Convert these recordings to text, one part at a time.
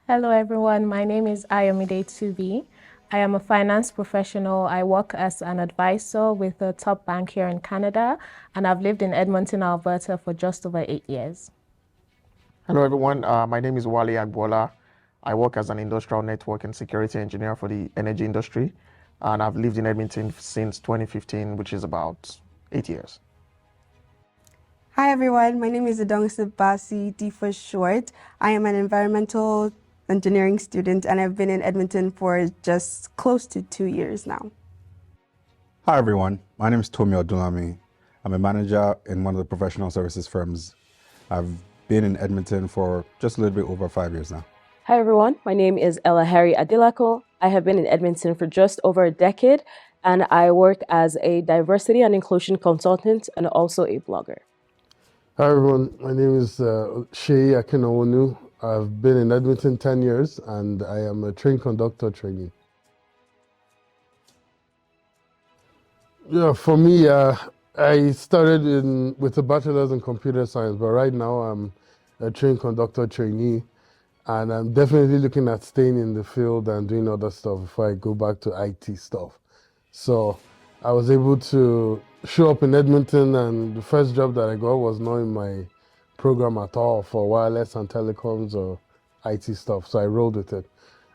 Hello everyone, my name is Ayomide 2B. I am a finance professional. I work as an advisor with a top bank here in Canada, and I've lived in Edmonton, Alberta for just over 8 years. Hello, everyone. My name is Wale. I work as an industrial network and security engineer for the energy industry, and I've lived in Edmonton since 2015, which is about 8 years. Hi everyone, my name is Idongesit, D for short. I am an environmental engineering student and I've been in Edmonton for just close to 2 years now. Hi everyone, my name is Tomi. I'm a manager in one of the professional services firms. I've been in Edmonton for just a little bit over 5 years now. Hi everyone, my name is Ella Harry Adilako. I have been in Edmonton for just over a decade and I work as a diversity and inclusion consultant and also a blogger. Hi everyone, my name is Seyi. I've been in Edmonton 10 years and I am a train conductor trainee. Yeah, for me, I started with a bachelor's in computer science, but right now I'm a train conductor trainee, and I'm definitely looking at staying in the field and doing other stuff before I go back to IT stuff. So I was able to show up in Edmonton, and the first job that I got was not in my program at all for wireless and telecoms or IT stuff. So I rolled with it,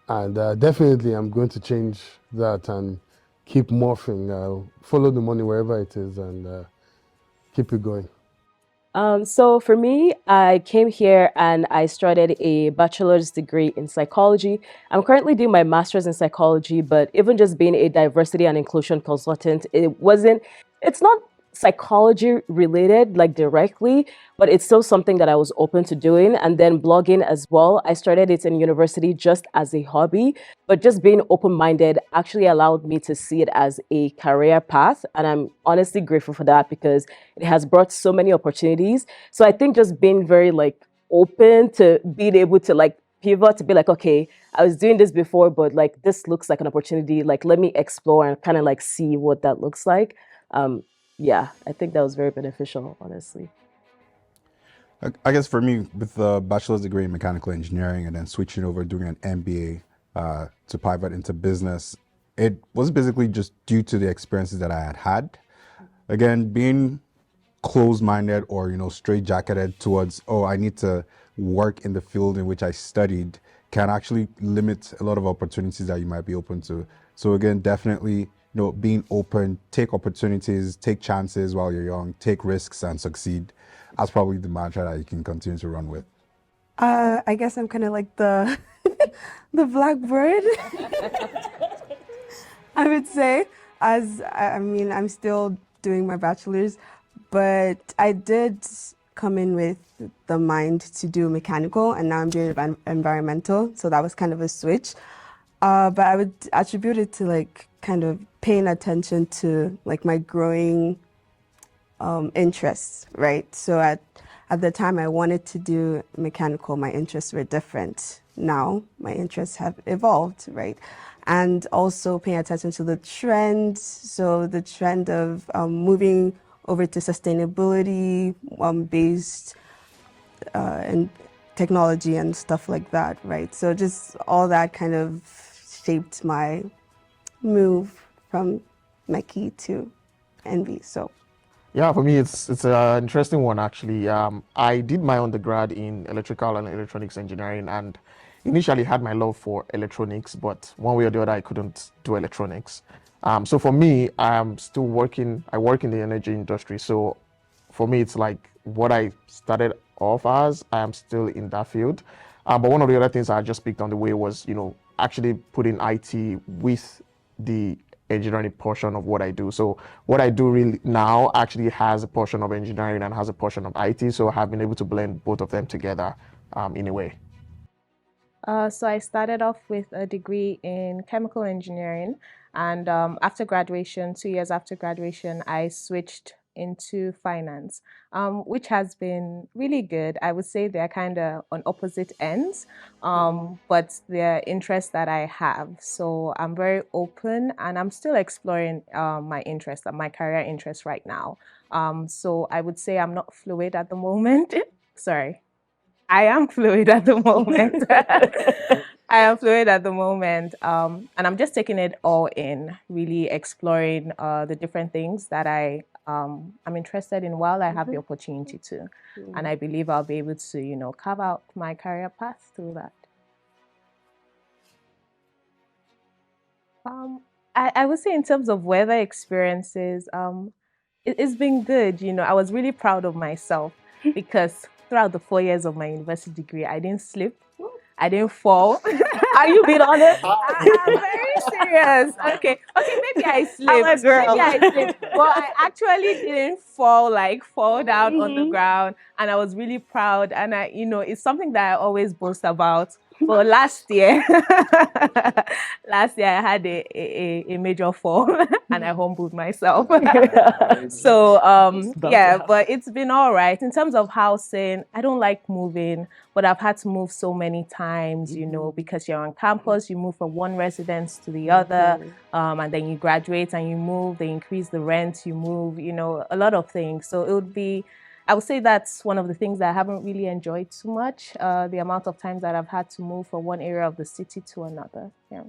and definitely I'm going to change that and keep morphing. Follow the money wherever it is and keep it going. So for me, I came here and I started a bachelor's degree in psychology. I'm currently doing my master's in psychology, but even just being a diversity and inclusion consultant, it's not psychology related like directly, but it's still something that I was open to doing. And then blogging as well. I started it in university just as a hobby, but just being open-minded actually allowed me to see it as a career path. And I'm honestly grateful for that because it has brought so many opportunities. So I think just being very like open to being able to like pivot to be like, okay, I was doing this before, but like this looks like an opportunity. Like let me explore and kind of like see what that looks like. Um, yeah, I think that was very beneficial, honestly. I guess for me, with the bachelor's degree in mechanical engineering and then switching over doing an MBA to pivot into business, it was basically just due to the experiences that I had had. Again, being closed-minded or straight-jacketed towards, oh, I need to work in the field in which I studied can actually limit a lot of opportunities that you might be open to. So again, definitely being open, take opportunities, take chances while you're young, take risks and succeed. That's probably the mantra that you can continue to run with. I guess I'm kind of like the the blackbird, I would say, as I mean, I'm still doing my bachelor's, but I did come in with the mind to do mechanical, and now I'm doing environmental, so that was kind of a switch. But I would attribute it to like kind of paying attention to like my growing interests, right? So at the time I wanted to do mechanical, my interests were different. Now my interests have evolved, right? And also paying attention to the trend. So the trend of moving over to sustainability based and technology and stuff like that, right? So just all that kind of shaped my move from Meki to Envy. So Yeah, for me, it's an interesting one actually. I did my undergrad in electrical and electronics engineering, and initially had my love for electronics, but one way or the other, I couldn't do electronics. So for me, I'm still working. I work in the energy industry, so for me, it's like what I started off as. I am still in that field. But one of the other things I just picked on the way was, actually putting IT with the engineering portion of what I do. So what I do really now actually has a portion of engineering and has a portion of IT. So I have been able to blend both of them together in a way. So I started off with a degree in chemical engineering, and after graduation, 2 years after graduation, I switched into finance, which has been really good. I would say they're kind of on opposite ends, but they're interests that I have. So I'm very open, and I'm still exploring my interest and my career interest right now. So I would say I'm not fluid at the moment. Sorry. I am fluid at the moment. I am fluid at the moment, and I'm just taking it all in, really exploring the different things that I'm interested in while I have the opportunity to, and I believe I'll be able to, carve out my career path through that. I would say in terms of weather experiences, it's been good. I was really proud of myself because throughout the 4 years of my university degree, I didn't slip, I didn't fall. Are you being honest? I'm very serious. Okay, maybe I slipped. I'm a girl. Maybe I slipped. But I actually didn't fall down on the ground. And I was really proud. And it's something that I always boast about. But last year, I had a major fall and I humbled myself. So yeah, but it's been all right. In terms of housing, I don't like moving, but I've had to move so many times, because you're on campus, you move from one residence to the other, and then you graduate and you move, they increase the rent, you move, a lot of things. So I would say that's one of the things that I haven't really enjoyed too much, the amount of times that I've had to move from one area of the city to another. Yeah.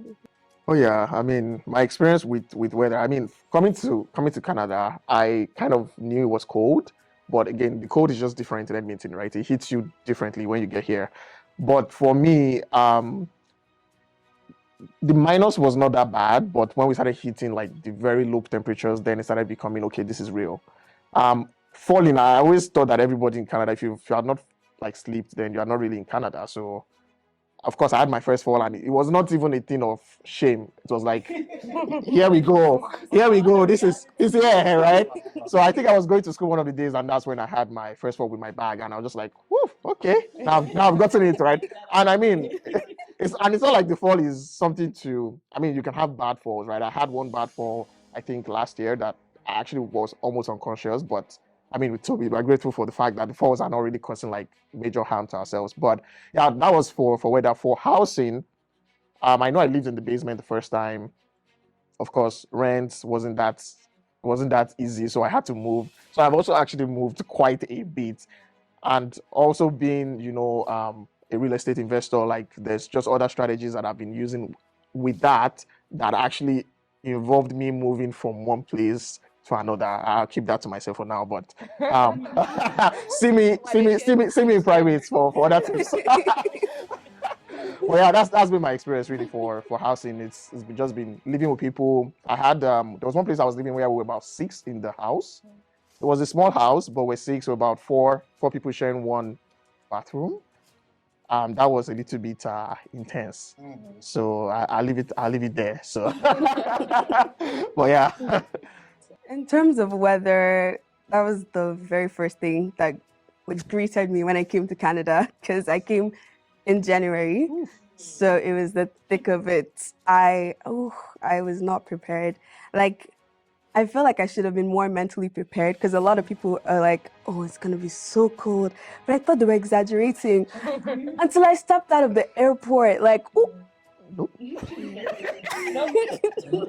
Oh yeah, I mean, my experience with weather. I mean, coming to Canada, I kind of knew it was cold, but again, the cold is just different in Edmonton, right? It hits you differently when you get here. But for me, the minus was not that bad, but when we started hitting like the very low temperatures, then it started becoming okay. This is real. Falling, I always thought that everybody in Canada, if you are not like slept, then you are not really in Canada. So of course, I had my first fall, and it was not even a thing of shame. It was like, here we go, this is here, right? So I think I was going to school one of the days, and that's when I had my first fall with my bag, and I was just like, whew, okay, now I've gotten it, right? And I mean, it's not like the fall is something to. I mean, you can have bad falls, right? I had one bad fall, I think last year, that I actually was almost unconscious, but I mean, with Toby, we're grateful for the fact that the falls are not really causing like major harm to ourselves. But yeah, that was for weather. For housing, I know I lived in the basement the first time. Of course, rent wasn't that easy, so I had to move. So I've also actually moved quite a bit, and also being a real estate investor, like there's just other strategies that I've been using with that actually involved me moving from one place to another. I'll keep that to myself for now, but see me in private for other tips. Well, yeah, that's been my experience really for housing. It's just been living with people. I had there was one place I was living where we were about 6 in the house. It was a small house, but we're 6, so about four people sharing one bathroom. That was a little bit intense. So I'll leave it there. So, but yeah. In terms of weather, that was the very first thing that greeted me when I came to Canada, because I came in January. So it was the thick of it. I was not prepared. Like, I feel like I should have been more mentally prepared, because a lot of people are like, oh, it's going to be so cold. But I thought they were exaggerating until I stepped out of the airport. Like, oh,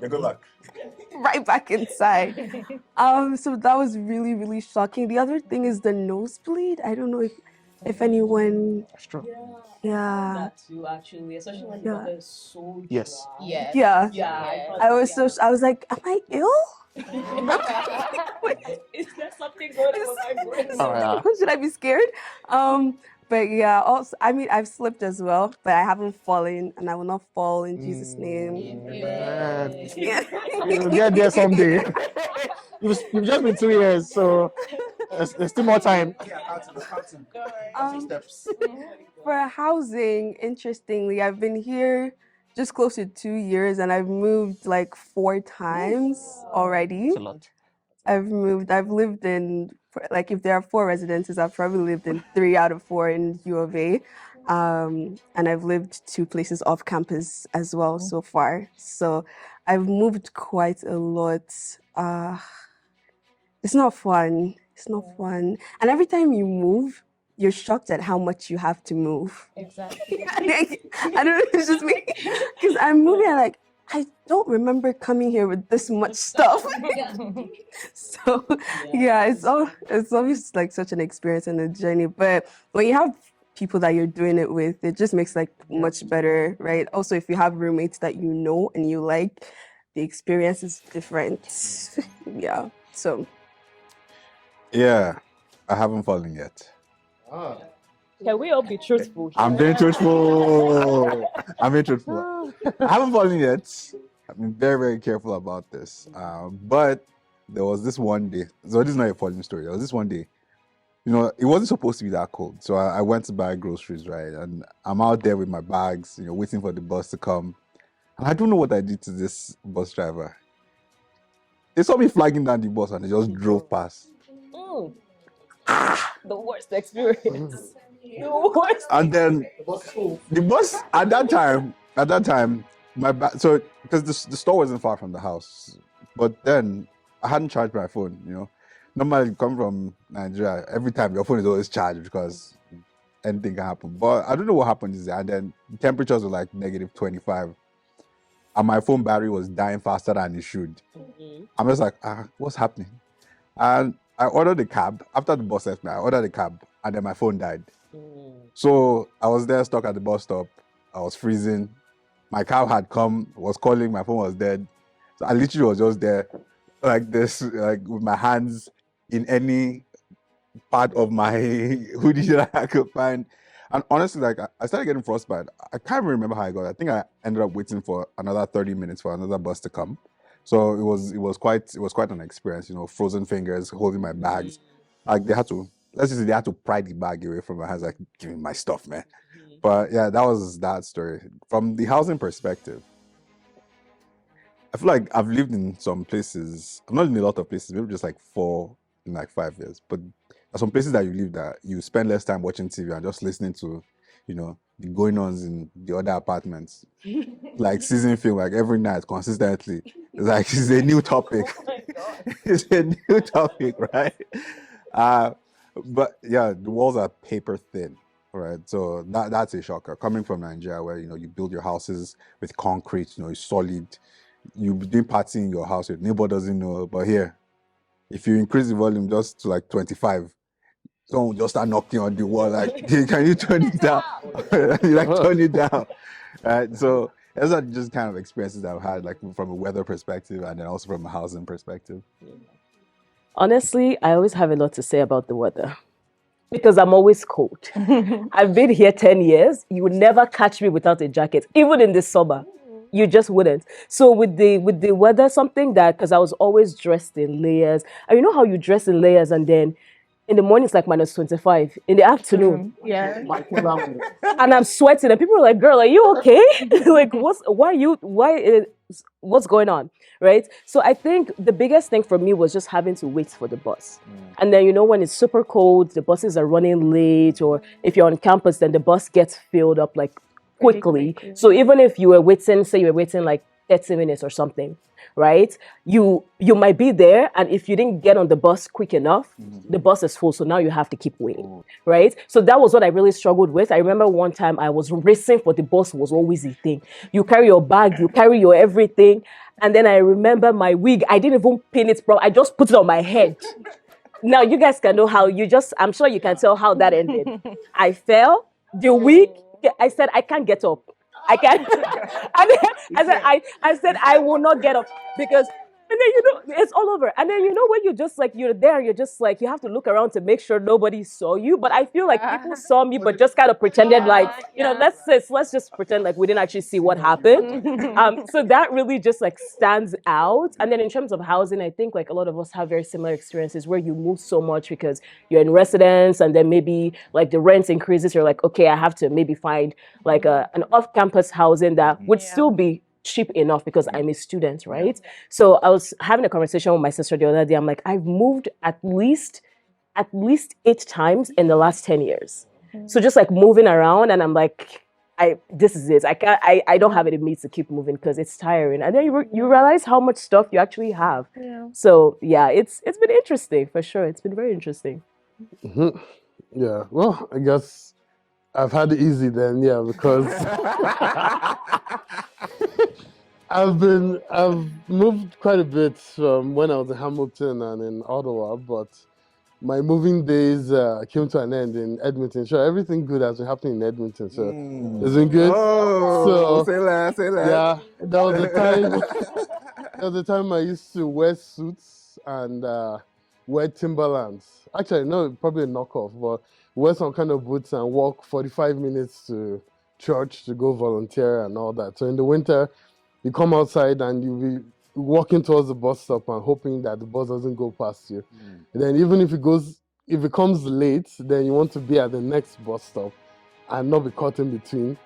Good luck. right back inside. So that was really, really shocking. The other thing is the nosebleed. I don't know if anyone. That's true. Yeah. That too, actually, especially when Yeah. the weather is so Yes. dry. Yeah. Yeah. I was like, am I ill? Is there something going on with my brain? Oh, yeah. Should I be scared? But yeah, also, I mean, I've slipped as well, but I haven't fallen, and I will not fall in Jesus' name. Man. Yeah. You'll get there someday. You've just been 2 years, so there's still more time. Steps. For housing, interestingly, I've been here just close to 2 years, and I've moved like 4 times already. It's a lot. I've lived in, like, if there are 4 residences, I've probably lived in 3 out of 4 in U of A. And I've lived 2 places off campus as well so far. So I've moved quite a lot. It's not fun. It's not fun. And every time you move, you're shocked at how much you have to move. Exactly. I don't know, it's just me. Because I'm moving and like, I don't remember coming here with this much stuff. So yeah, it's always like such an experience and a journey. But when you have people that you're doing it with. It just makes like much better, right? Also, if you have roommates that you know and you like, the experience is different. Yeah. So Yeah, I haven't fallen yet. Can we all be truthful I'm here? being truthful. I'm being truthful. I haven't fallen yet. I've been very, very careful about this. But there was this one day. So this is not a falling story. There was this one day. You know, it wasn't supposed to be that cold. So I went to buy groceries, right? And I'm out there with my bags, you know, waiting for the bus to come. And I don't know what I did to this bus driver. They saw me flagging down the bus and they just drove past. Mm. The worst experience. The worst. And then the bus at that time, so because the store wasn't far from the house, but then I hadn't charged my phone. You know, normally you come from Nigeria, every time your phone is always charged because anything can happen. But I don't know what happened is and then the temperatures were like -25, and my phone battery was dying faster than it should. I'm just like, what's happening? And I ordered a cab after the bus left me. I ordered a cab, and then my phone died. So I was there stuck at the bus stop. I was freezing. My cab had come, was calling, my phone was dead. So I literally was just there like this, like with my hands in any part of my hoodie that I could find. And honestly, like I started getting frostbite. I can't remember how I got it. I think I ended up waiting for another 30 minutes for another bus to come. So it was quite an experience, you know, frozen fingers holding my bags. Like they had to, let's just say they had to pry the bag away from my hands, like, give me my stuff, man. But yeah, that was that story. From the housing perspective, I feel like I've lived in some places. I'm not in a lot of places, maybe just like 4 in like 5 years. But there's some places that you live that you spend less time watching TV and just listening to, you know, the going-ons in the other apartments. Like season film, like every night consistently. It's like it's a new topic. Oh my God. It's a new topic, right? But yeah, the walls are paper thin, right? So that's a shocker. Coming from Nigeria, where you know you build your houses with concrete, you know, it's solid. You be doing party in your house, your neighbor doesn't know. But here, if you increase the volume just to like 25, someone just start knocking on the wall, like, can you turn it down? You like turn it down, right? So those are just kind of experiences that I've had, like from a weather perspective and then also from a housing perspective. Honestly, I always have a lot to say about the weather because I'm always cold. I've been here 10 years. You would never catch me without a jacket, even in the summer. You just wouldn't. So with the weather, something that, because I was always dressed in layers. And you know how you dress in layers and then in the morning it's like -25. In the afternoon, Yeah. and I'm sweating, and people are like, "Girl, are you okay? Like, what's going on?" Right? So I think the biggest thing for me was just having to wait for the bus. And then, you know, when it's super cold, the buses are running late, or if you're on campus, then the bus gets filled up like quickly. So even if you were waiting, say you were waiting like 30 minutes or something, right? You might be there, and if you didn't get on the bus quick enough, the bus is full, so now you have to keep waiting, right? So that was what I really struggled with. I remember one time I was racing for the bus, was always a thing. You carry your bag, you carry your everything, and then I remember my wig, I didn't even pin it properly, I just put it on my head. Now you guys can know how I'm sure you can tell how that ended. I fell, the wig, I said, I can't get up. I can't. I said, I will not get up because, and then, you know, it's all over. And then, you know, when you're there, you're just like, you have to look around to make sure nobody saw you. But I feel like people saw me, but just kind of pretended like, you know, let's just pretend like we didn't actually see what happened. So that really just like stands out. And then in terms of housing, I think like a lot of us have very similar experiences where you move so much because you're in residence and then maybe like the rent increases. You're like, okay, I have to maybe find like an off-campus housing that would still be cheap enough because I'm a student, right? So I was having a conversation with my sister the other day. I'm like, I've moved at least 8 times in the last 10 years. So just like moving around, and I'm like, this is it. I don't have it in me to keep moving because it's tiring. And then you realize how much stuff you actually have. Yeah. So yeah, it's been interesting for sure. It's been very interesting. Yeah. Well, I guess I've had it easy then, yeah, because I've moved quite a bit from when I was in Hamilton and in Ottawa, but my moving days came to an end in Edmonton. Sure, everything good has been happening in Edmonton, so it's been good. Oh, So say less, say less. yeah, there was a time. There was a time I used to wear suits and wear Timberlands. Actually, no, probably a knockoff, but wear some kind of boots and walk 45 minutes to church to go volunteer and all that. So in the winter, you come outside and you be walking towards the bus stop and hoping that the bus doesn't go past you. And then even if it comes late, then you want to be at the next bus stop and not be caught in between.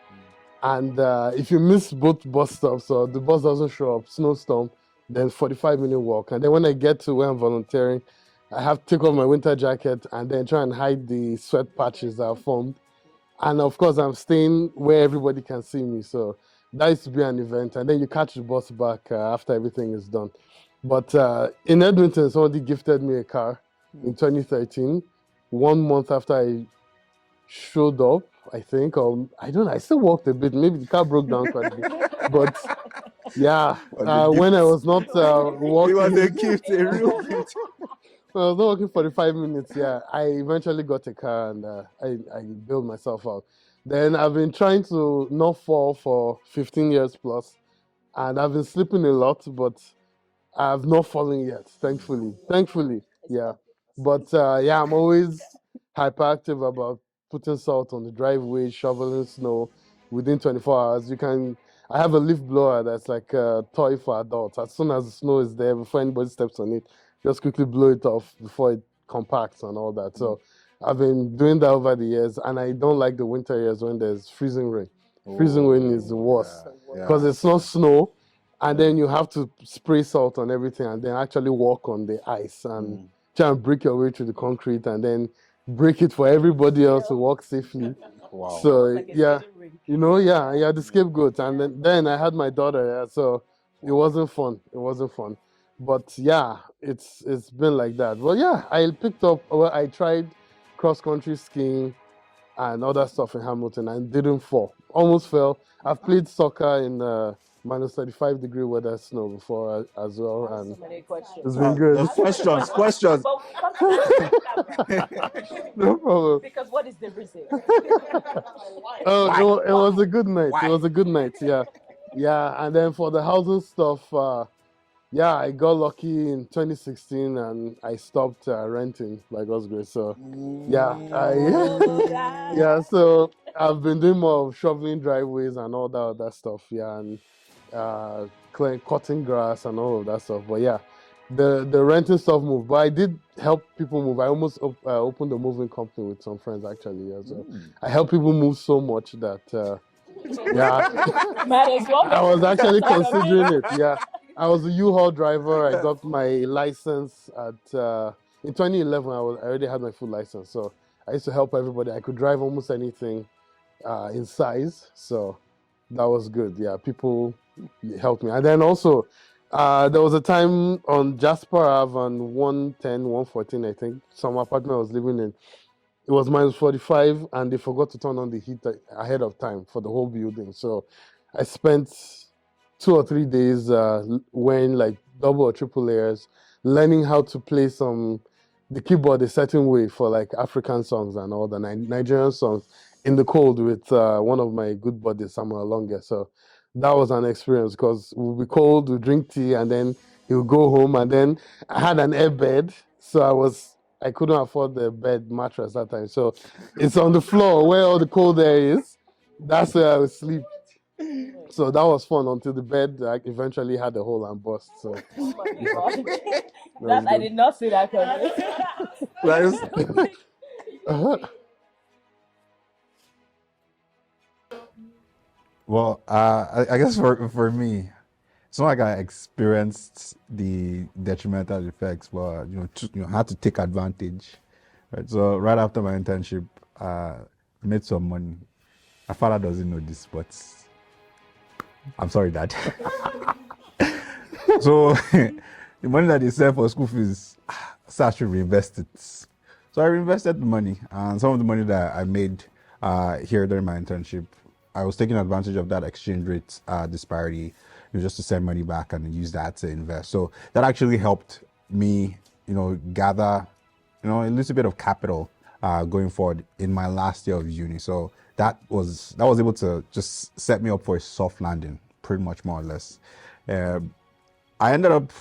And if you miss both bus stops or the bus doesn't show up, snowstorm, then 45-minute walk. And then when I get to where I'm volunteering, I have to take off my winter jacket and then try and hide the sweat patches that are formed. And of course, I'm staying where everybody can see me. So that used to be an event. And then you catch the bus back after everything is done. But in Edmonton, somebody gifted me a car in 2013, 1 month after I showed up, I think, or I don't know, I still walked a bit. Maybe the car broke down quite a bit. But yeah, when I was not walking, It was a gift, a real gift. when I was not working for the 5 minutes, yeah, I eventually got a car and I built myself out. Then I've been trying to not fall for 15 years plus, and I've been sleeping a lot, but I've not fallen yet, thankfully. Thankfully, yeah. But yeah, I'm always hyperactive about putting salt on the driveway, shoveling snow within 24 hours. I have a leaf blower that's like a toy for adults. As soon as the snow is there, before anybody steps on it, just quickly blow it off before it compacts and all that. So I've been doing that over the years, and I don't like the winter years when there's freezing rain. Freezing rain is the worst because it's not snow, and then you have to spray salt on everything and then actually walk on the ice and try and break your way through the concrete and then break it for everybody else to walk safely. Wow. So yeah, yeah, the scapegoat. And then I had my daughter, yeah, so it wasn't fun. It wasn't fun. But yeah, it's been like that. Well, yeah, I tried cross country skiing and other stuff in Hamilton and didn't fall. Almost fell. I've played soccer in minus 35-degree weather snow before as well, and So many questions. it's been good. Questions. But we can't ask that. No problem. Because what is the reason? Oh, it was a good night. Why? It was a good night, yeah. Yeah, and then for the housing stuff, yeah, I got lucky in 2016 and I stopped renting by God's grace. So, yeah, yeah, so I've been doing more of shoveling driveways and all that other stuff, yeah, and cutting grass and all of that stuff. But yeah, the renting stuff moved. But I did help people move. I almost opened a moving company with some friends actually. Yeah, so I help people move so much that yeah, Might as well. I was actually considering it. Yeah, I was a U-Haul driver. I got my license in 2011. I already had my full license, so I used to help everybody. I could drive almost anything in size, so that was good. Yeah, people helped me, and then also there was a time on Jasper Ave on 110, 114, I think, some apartment I was living in. It was minus 45, and they forgot to turn on the heat ahead of time for the whole building. So I spent 2 or 3 days wearing like double or triple layers, learning how to play the keyboard a certain way for like African songs and all the Nigerian songs in the cold with one of my good buddies, Samuel Longa. So that was an experience because we'll be cold, we'll drink tea, and then he'll go home. And then I had an air bed, so I couldn't afford the bed mattress that time. So it's on the floor where all the cold air is. That's where I would sleep. So that was fun until the bed eventually had a hole and burst. So I did not see that coming. Well, I guess for me, it's not like I experienced the detrimental effects, but had to take advantage. Right. So right after my internship, made some money. My father doesn't know this, but I'm sorry, Dad. So the money that they sent for school fees, so I should reinvest it. So I reinvested the money, and some of the money that I made here during my internship, I was taking advantage of that exchange rate disparity, just to send money back and use that to invest. So that actually helped me, gather a little bit of capital going forward in my last year of uni. So that was able to just set me up for a soft landing, pretty much, more or less. I ended up,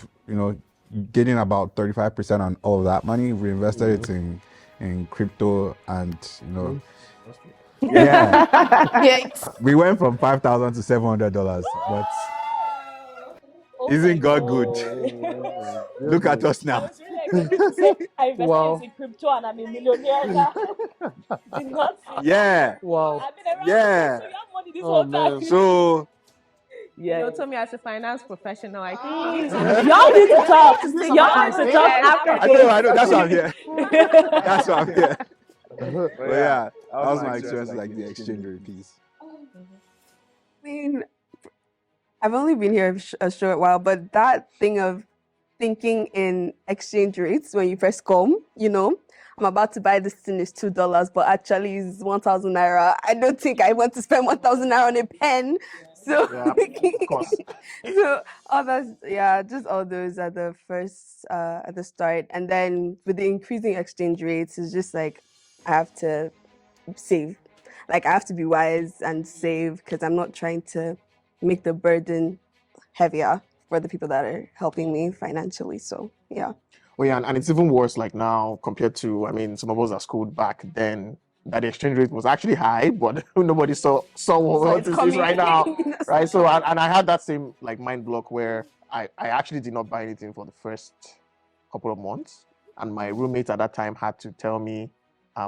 getting about 35% on all of that money, reinvested it in crypto, and yeah, we went from $5,000 to $700. But isn't God good? Look at us now. I invested Wow. in crypto and I'm a millionaire now. Did not see that. Yeah, Wow. I've been around yeah. so you have money this Oh, whole time. man. So Yeah. Tomi, as a finance professional, I think Y'all need to talk. Y'all need to talk after I know. That's why I'm here. That's why I'm here. But yeah, that was my experience with like the exchange rate piece. I mean, I've only been here a short while, but that thing of thinking in exchange rates when you first come, I'm about to buy this thing is $2, but actually it's 1,000 naira. I don't think I want to spend 1,000 naira on a pen. So, Yeah, of course. so all those, just all those at the first, at the start, and then with the increasing exchange rates, it's just like I have to save. Like I have to be wise and save because I'm not trying to make the burden heavier for the people that are helping me financially. So yeah. Oh yeah, and it's even worse like now compared to, I mean, some of us are schooled back then that the exchange rate was actually high, but nobody saw what it's it is coming. right now, That's right? So and I had that same like mind block where I actually did not buy anything for the first couple of months, and my roommate at that time had to tell me,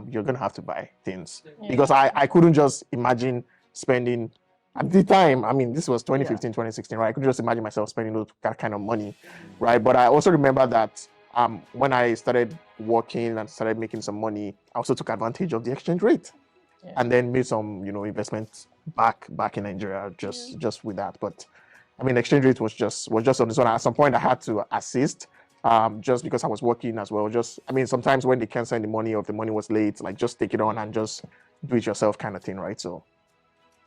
you're gonna have to buy things because I couldn't just imagine spending. At the time, I mean, this was 2015, 2016, right? I couldn't just imagine myself spending that kind of money, right? But I also remember that when I started working and started making some money, I also took advantage of the exchange rate, and then made some, investments back in Nigeria just with that. But I mean, exchange rate was just on this one. At some point, I had to assist, just because I was working as well. I mean, sometimes when they can't send the money or if the money was late, like just take it on and just do it yourself kind of thing, right? So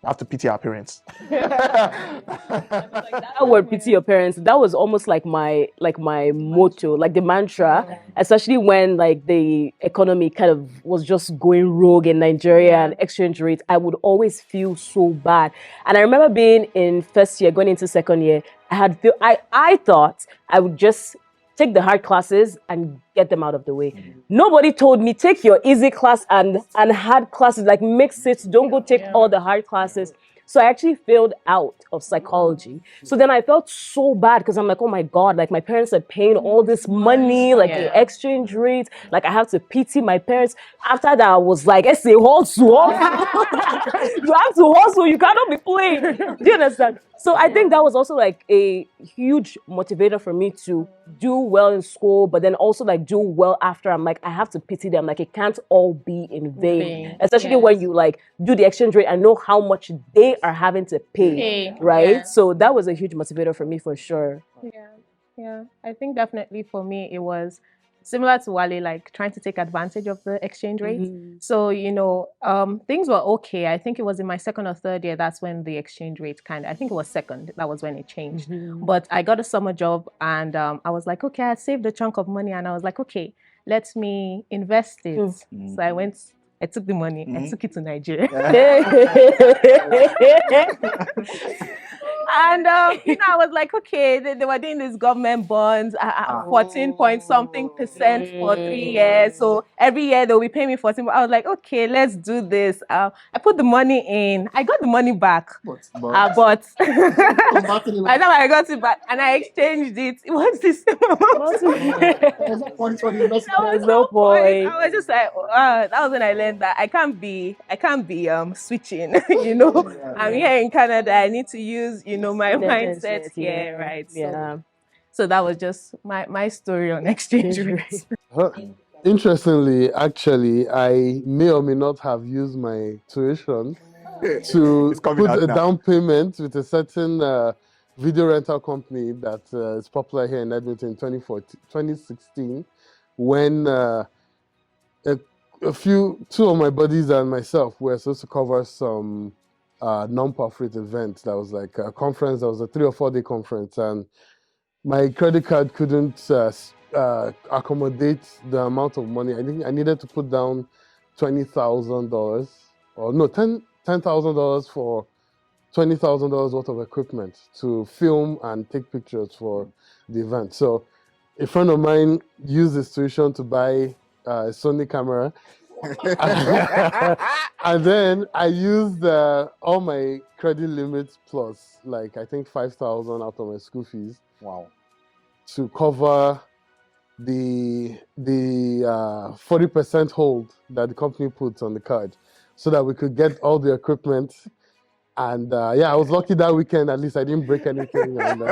I have to pity our parents. That word pity your parents, that was almost like my motto, like the mantra, especially when like the economy kind of was just going rogue in Nigeria and exchange rates. I would always feel so bad. And I remember being in first year, going into second year, I thought I would just take the hard classes and get them out of the way. Nobody told me take your easy class and hard classes, like mix it, don't go take all the hard classes. So I actually failed out of psychology. So then I felt so bad because I'm like, oh my God, like my parents are paying all this money, like the exchange rate, like I have to pity my parents. After that, I was like, I say, hustle. You have to hustle, you cannot be playing. Do you understand? So I think that was also like a huge motivator for me to do well in school, but then also like do well after. I'm like, I have to pity them. Like it can't all be in vain. Especially when you like do the exchange rate and know how much they are having to pay, right? So that was a huge motivator for me for sure. Yeah. I think definitely for me it was similar to Wale, like trying to take advantage of the exchange rate. So, things were okay. I think it was in my second or third year, that's when the exchange rate I think it was second, that was when it changed. But I got a summer job and I was like, okay, I saved a chunk of money and I was like, okay, let me invest it. So I took the money, I took it to Nigeria. And I was like, okay, they were doing these government bonds, 14 point something percent for 3 years. So every year they'll be paying me 14. I was like, okay, let's do this. I put the money in. I got the money back, but by the time I got it back and I exchanged it, it was the same amount. There's no point. I was just like, that was when I learned that I can't be switching. I'm here in Canada. I need to use my mindset here, right? So that was just my story on exchange rates. Interestingly, actually, I may or may not have used my tuition to put a down payment with a certain video rental company that is popular here in Edmonton in 2016, when two of my buddies and myself were supposed to cover some non-profit event that was like a conference. That was a 3 or 4 day conference, and my credit card couldn't accommodate the amount of money. I think I needed to put down $20,000, or no, $10,000 for $20,000 worth of equipment to film and take pictures for the event. So a friend of mine used this tuition to buy a Sony camera. And then I used all my credit limits plus, like, I think 5,000 out of my school fees. Wow. To cover the 40% hold that the company puts on the card, so that we could get all the equipment. And I was lucky that weekend. At least I didn't break anything, and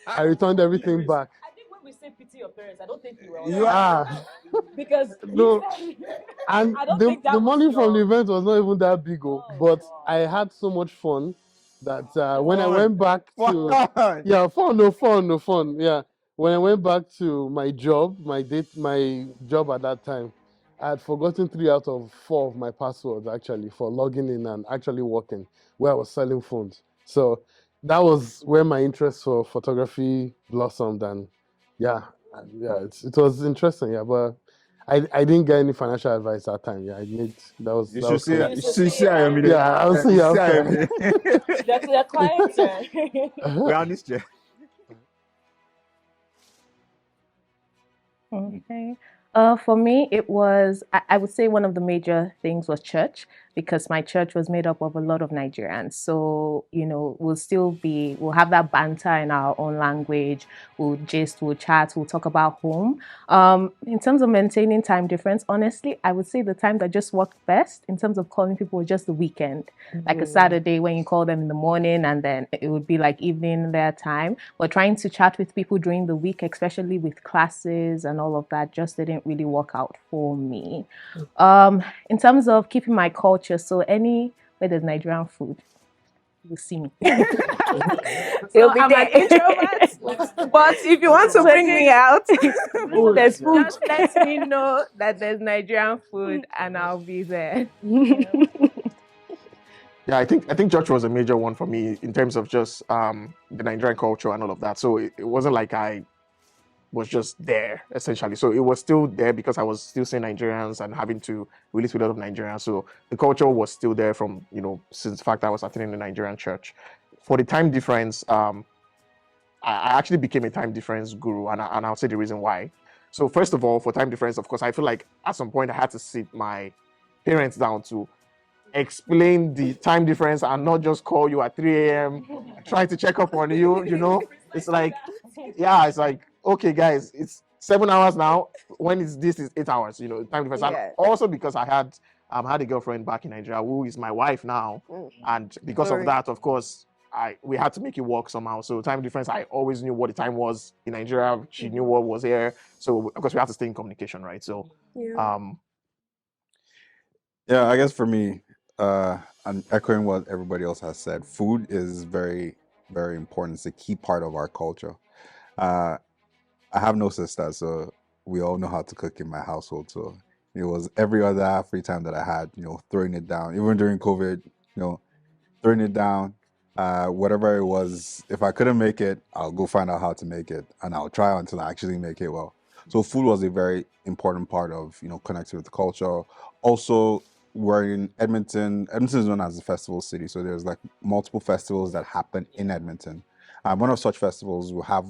I returned everything back. I think when we say pity your parents, I don't think you were because no, and the money from the event was not even that big, but I had so much fun that when I went back to fun. When I went back to my job, my job at that time, I had forgotten 3 out of 4 of my passwords actually for logging in and actually working, where I was selling phones. So that was where my interest for photography blossomed, and it was interesting, but I didn't get any financial advice that time. You should see Ayomide. Yeah, I'll see you after. That's your client, sir. We're on this chair. Okay. For me, it was, I would say one of the major things was church, because my church was made up of a lot of Nigerians. So, we'll have that banter in our own language. We'll gist, we'll chat, we'll talk about home. In terms of maintaining time difference, honestly, I would say the time that just worked best in terms of calling people was just the weekend. Like a Saturday when you call them in the morning, and then it would be like evening their time. But trying to chat with people during the week, especially with classes and all of that, just didn't really work out for me. In terms of keeping my culture, so anywhere there's Nigerian food, you see me. It'll be I'm an introvert, but if you want to bring me out, there's food. Just let me know that there's Nigerian food, and I'll be there. Yeah, I think church was a major one for me in terms of just the Nigerian culture and all of that. So it wasn't like I was just there essentially. So it was still there because I was still seeing Nigerians and having to relate with a lot of Nigerians. So the culture was still there from, since the fact I was attending the Nigerian church. For the time difference, I actually became a time difference guru, and I'll say the reason why. So first of all, for time difference, of course, I feel like at some point I had to sit my parents down to explain the time difference and not just call you at 3 a.m. trying to check up on you. It's like, okay, guys, it's 7 hours now. When this is 8 hours, time difference. And also because I had a girlfriend back in Nigeria who is my wife now, and because of that, of course, we had to make it work somehow. So time difference, I always knew what the time was in Nigeria. She knew what was here. So of course we have to stay in communication, right? So I guess for me, and echoing what everybody else has said, food is very, very important. It's a key part of our culture. I have no sisters, so we all know how to cook in my household. So it was every other free time that I had, throwing it down. Even during COVID, throwing it down. Whatever it was, if I couldn't make it, I'll go find out how to make it, and I'll try until I actually make it well. So food was a very important part of, connecting with the culture. Also, we're in Edmonton. Edmonton is known as the festival city, so there's like multiple festivals that happen in Edmonton. One of such festivals will have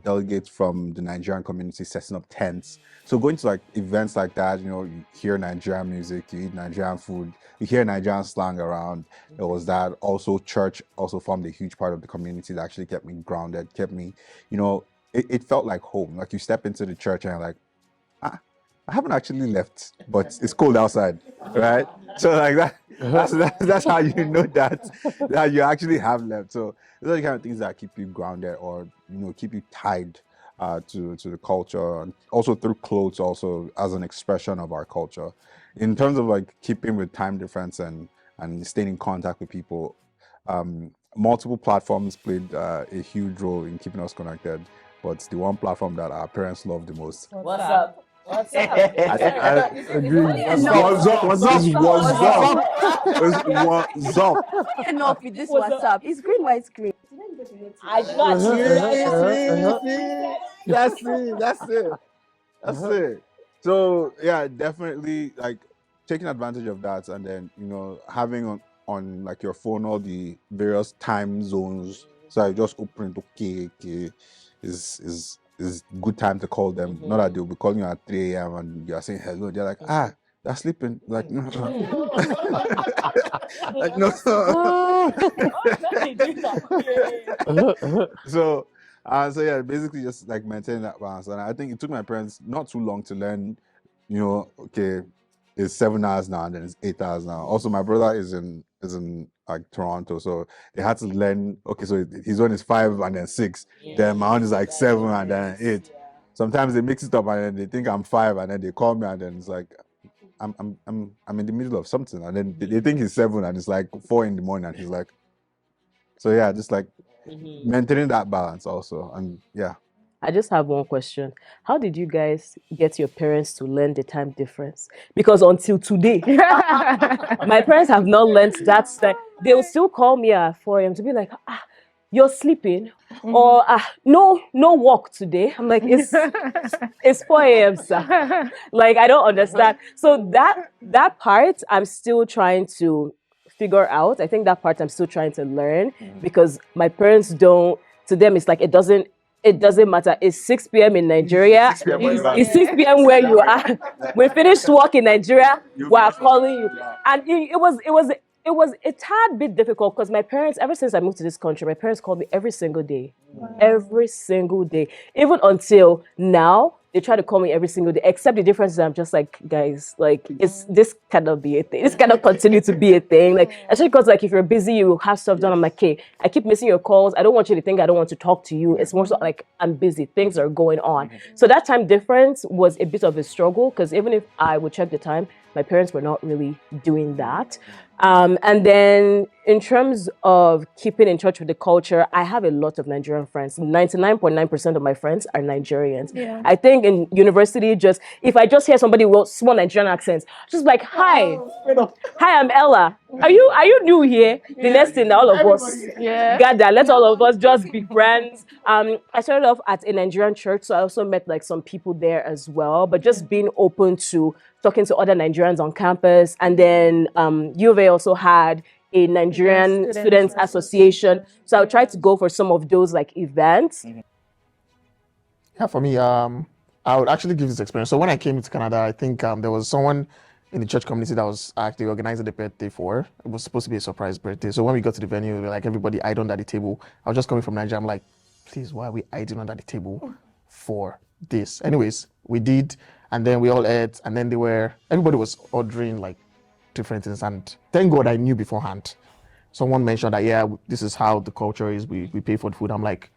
delegates from the Nigerian community setting up tents. So going to like events like that, you hear Nigerian music, you eat Nigerian food, you hear Nigerian slang around. It was that. Also, church also formed a huge part of the community that actually kept me grounded, kept me, it felt like home. Like you step into the church and you're like, I haven't actually left, but it's cold outside, right? So like that's how you know that you actually have left. So those are the kind of things that keep you grounded, or keep you tied to the culture, and also through clothes, also as an expression of our culture. In terms of like keeping with time difference and staying in contact with people, multiple platforms played a huge role in keeping us connected. But the one platform that our parents love the most. What's up? What's up? Enough with this WhatsApp. It's green, white, green. I do not That's it. That's it. That's it. So yeah, definitely like taking advantage of that, and then having on like your phone all the various time zones. So I just open it. Okay, okay, is good time to call them. Not that they'll be calling you at 3 a.m. and you are saying hello. They're like, they're sleeping. Like no, like no. So so yeah, basically just like maintaining that balance. And I think it took my parents not too long to learn, okay, it's 7 hours now and then it's 8 hours now. Also, my brother is in like Toronto, so they had to learn. Okay, so his one is 5 and then 6. Then my own is like 7 and then 8. Sometimes they mix it up and then they think I'm 5 and then they call me and then it's like I'm in the middle of something and then they think he's 7 and it's like 4 in the morning and he's like, so yeah, just like maintaining that balance also. And yeah. I just have one question. How did you guys get your parents to learn the time difference? Because until today, my parents have not learned that. They will still call me at 4 a.m. to be like, you're sleeping, or no walk today. I'm like, it's 4 a.m. sir. Like I don't understand. So that part I'm still trying to figure out. I think that part I'm still trying to learn because my parents don't. To them, it's like it doesn't matter. It's 6 p.m. in Nigeria. It's 6 p.m. where you are. We finished work in Nigeria. We're calling you, and it was a tad bit difficult because my parents, ever since I moved to this country, my parents called me every single day. Wow. Every single day. Even until now, they try to call me every single day, except the difference is I'm just like, guys, like, this cannot be a thing. This cannot continue to be a thing. Like, especially because, like, if you're busy, you have stuff done. I'm like, okay, I keep missing your calls. I don't want you to think I don't want to talk to you. It's more so like, I'm busy. Things are going on. So that time difference was a bit of a struggle because even if I would check the time, my parents were not really doing that. And then in terms of keeping in touch with the culture, I have a lot of Nigerian friends. 99.9% of my friends are Nigerians. Yeah. I think in university, if I just hear somebody with small Nigerian accents, just like, hi, I'm Ella. Are you new here? The next thing, all of us gather. Let all of us just be friends. I started off at a Nigerian church, so I also met like some people there as well. But just being open to talking to other Nigerians on campus, and then U of A also had a Nigerian Students Association. So I tried to go for some of those like events. Yeah, for me, I would actually give this experience. So when I came to Canada, I think there was someone in the church community that was actually organizing the birthday for. It was supposed to be a surprise birthday. So when we got to the venue, like everybody eyed under the table. I was just coming from Nigeria. I'm like, please, why are we hiding under the table for this? Anyways, we did, and then we all ate, and then everybody was ordering like different things, and thank God I knew beforehand. Someone mentioned that, yeah, this is how the culture is. We pay for the food. I'm like,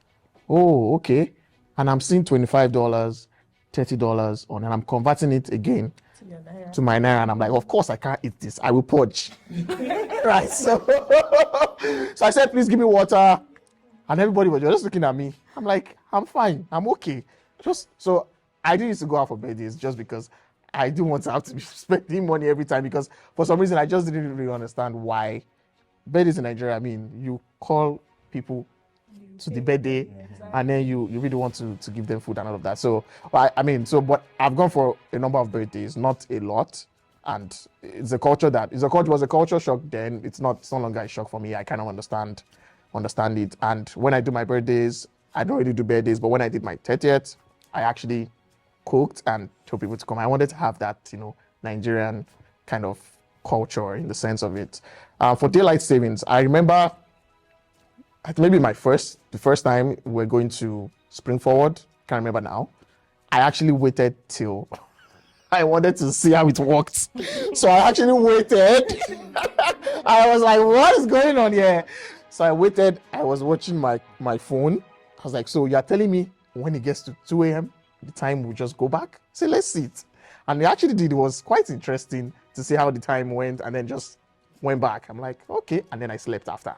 oh, okay. And I'm seeing $25, $30 on, and I'm converting it again to my naira, and I'm like, of course I can't eat this. I will purge. Right. So I said, please give me water. And everybody was just looking at me. I'm like, I'm fine. I'm okay. So I didn't used to go out for birthdays just because I didn't want to have to be spending money every time, because for some reason I just didn't really understand why birthdays in Nigeria, I mean, you call people to the birthday and then you really want to give them food and all of that. So but I've gone for a number of birthdays, not a lot. And was a culture shock then. It's no longer a shock for me. I kind of understand it. And when I do my birthdays, I don't really do birthdays, but when I did my 30th, I actually cooked and told people to come. I wanted to have that, Nigerian kind of culture in the sense of it. For daylight savings, I remember maybe the first time we're going to Spring Forward, can't remember now. I actually waited till I wanted to see how it worked. So I actually waited. I was like, what is going on here? So I waited. I was watching my phone. I was like, so you're telling me when it gets to 2 a.m., the time will just go back? So let's see it. And they actually did. It was quite interesting to see how the time went and then just went back. I'm like, okay. And then I slept after.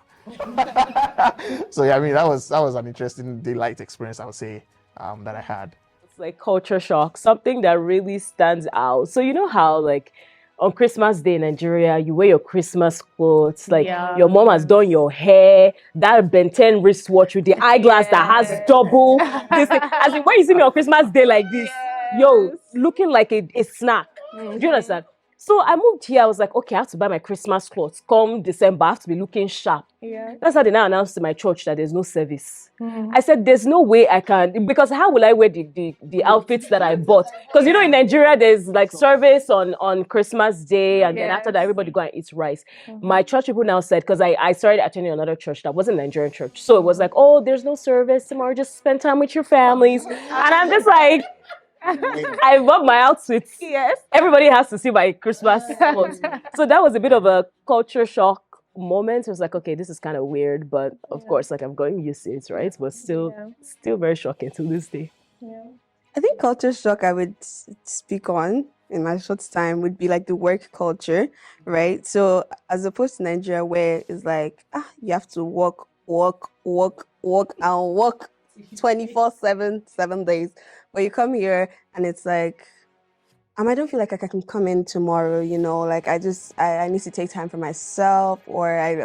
So yeah, I mean, that was an interesting daylight experience, I would say, that I had. It's like culture shock, something that really stands out. So you know how like on Christmas Day in Nigeria, you wear your Christmas clothes. Like Yeah. your mom has done your hair, that Ben 10 wristwatch with the eyeglass that has double this thing. As in, when you see me on Christmas Day like this, yo, looking like a snack. Do you understand? So I moved here. I was like, okay, I have to buy my Christmas clothes. Come December, I have to be looking sharp. Yeah. That's how they now announced to my church that there's no service. I said, there's no way I can, because how will I wear the outfits that I bought? Because you know, in Nigeria, there's like service on Christmas Day, and then after that, everybody go and eat rice. My church people now said, because I started attending another church that wasn't a Nigerian church. So it was like, oh, there's no service tomorrow, just spend time with your families. And I'm just like, I love my outfits. Yes. Everybody has to see my Christmas clothes. So that was a bit of a culture shock moment. It was like, okay, this is kind of weird, but of course, like I'm going used to it, right? But still very shocking to this day. Yeah. I think culture shock I would speak on in my short time would be like the work culture, right? So as opposed to Nigeria where it's like, you have to work, and work 24/7, 7 days. But you come here and it's like, I don't feel like I can come in tomorrow, like I need to take time for myself, or I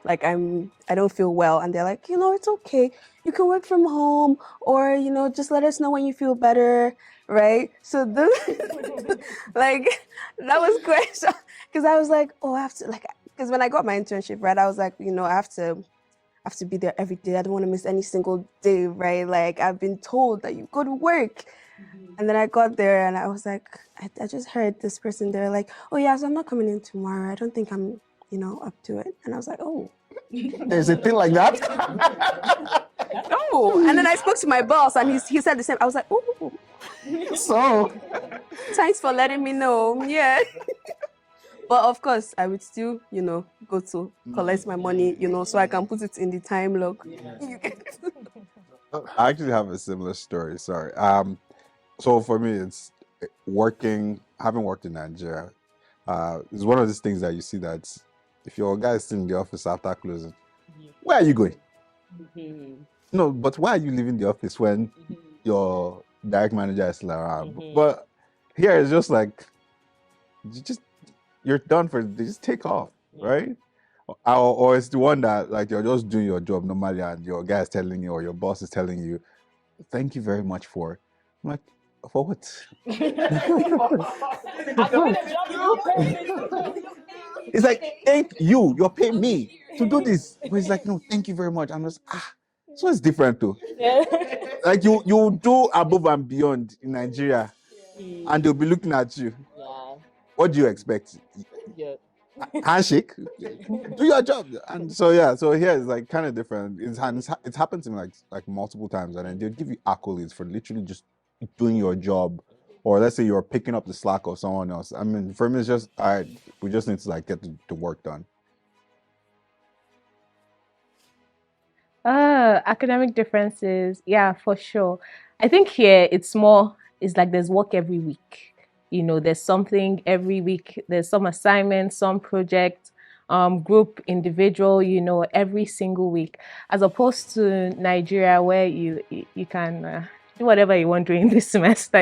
don't feel well. And they're like, it's okay. You can work from home, or, just let us know when you feel better, right? So like, that was great. Because I was like, oh, I have to, like, because when I got my internship, right, I was like, I have to be there every day. I don't want to miss any single day, right? Like, I've been told that you go to work. And then I got there and I was like, I just heard this person there like, oh yeah, so I'm not coming in tomorrow. I don't think I'm, up to it. And I was like, oh. There's a thing like that? Oh. And then I spoke to my boss and he said the same. I was like, oh. So, Thanks for letting me know. Yeah. But of course, I would still, go to collect my money, so I can put it in the time log. I actually have a similar story. Sorry. So for me, it's having worked in Nigeria. It's one of these things that you see that if your guy is still in the office after closing, where are you going? No, but why are you leaving the office when your direct manager is still around? But here it's just like, you're done for, they just take off, right? Or it's the one that like you're just doing your job normally and your guy is telling you or your boss is telling you, thank you very much for. I'm like, for what? It's like, thank you, you're paying me to do this. But it's like, no, thank you very much. I'm just, so it's different too. Like you do above and beyond in Nigeria and they'll be looking at you. What do you expect? Handshake, do your job. And so here it's like kind of different. It's happened to me like multiple times, and then they'll give you accolades for literally just doing your job, or let's say you're picking up the slack of someone else. I mean, for me it's just, all right, we just need to like get the work done. Academic differences, yeah, for sure. I think here it's like there's work every week. There's something every week. There's some assignment, some project, group, individual, every single week. As opposed to Nigeria, where you can do whatever you want during this semester,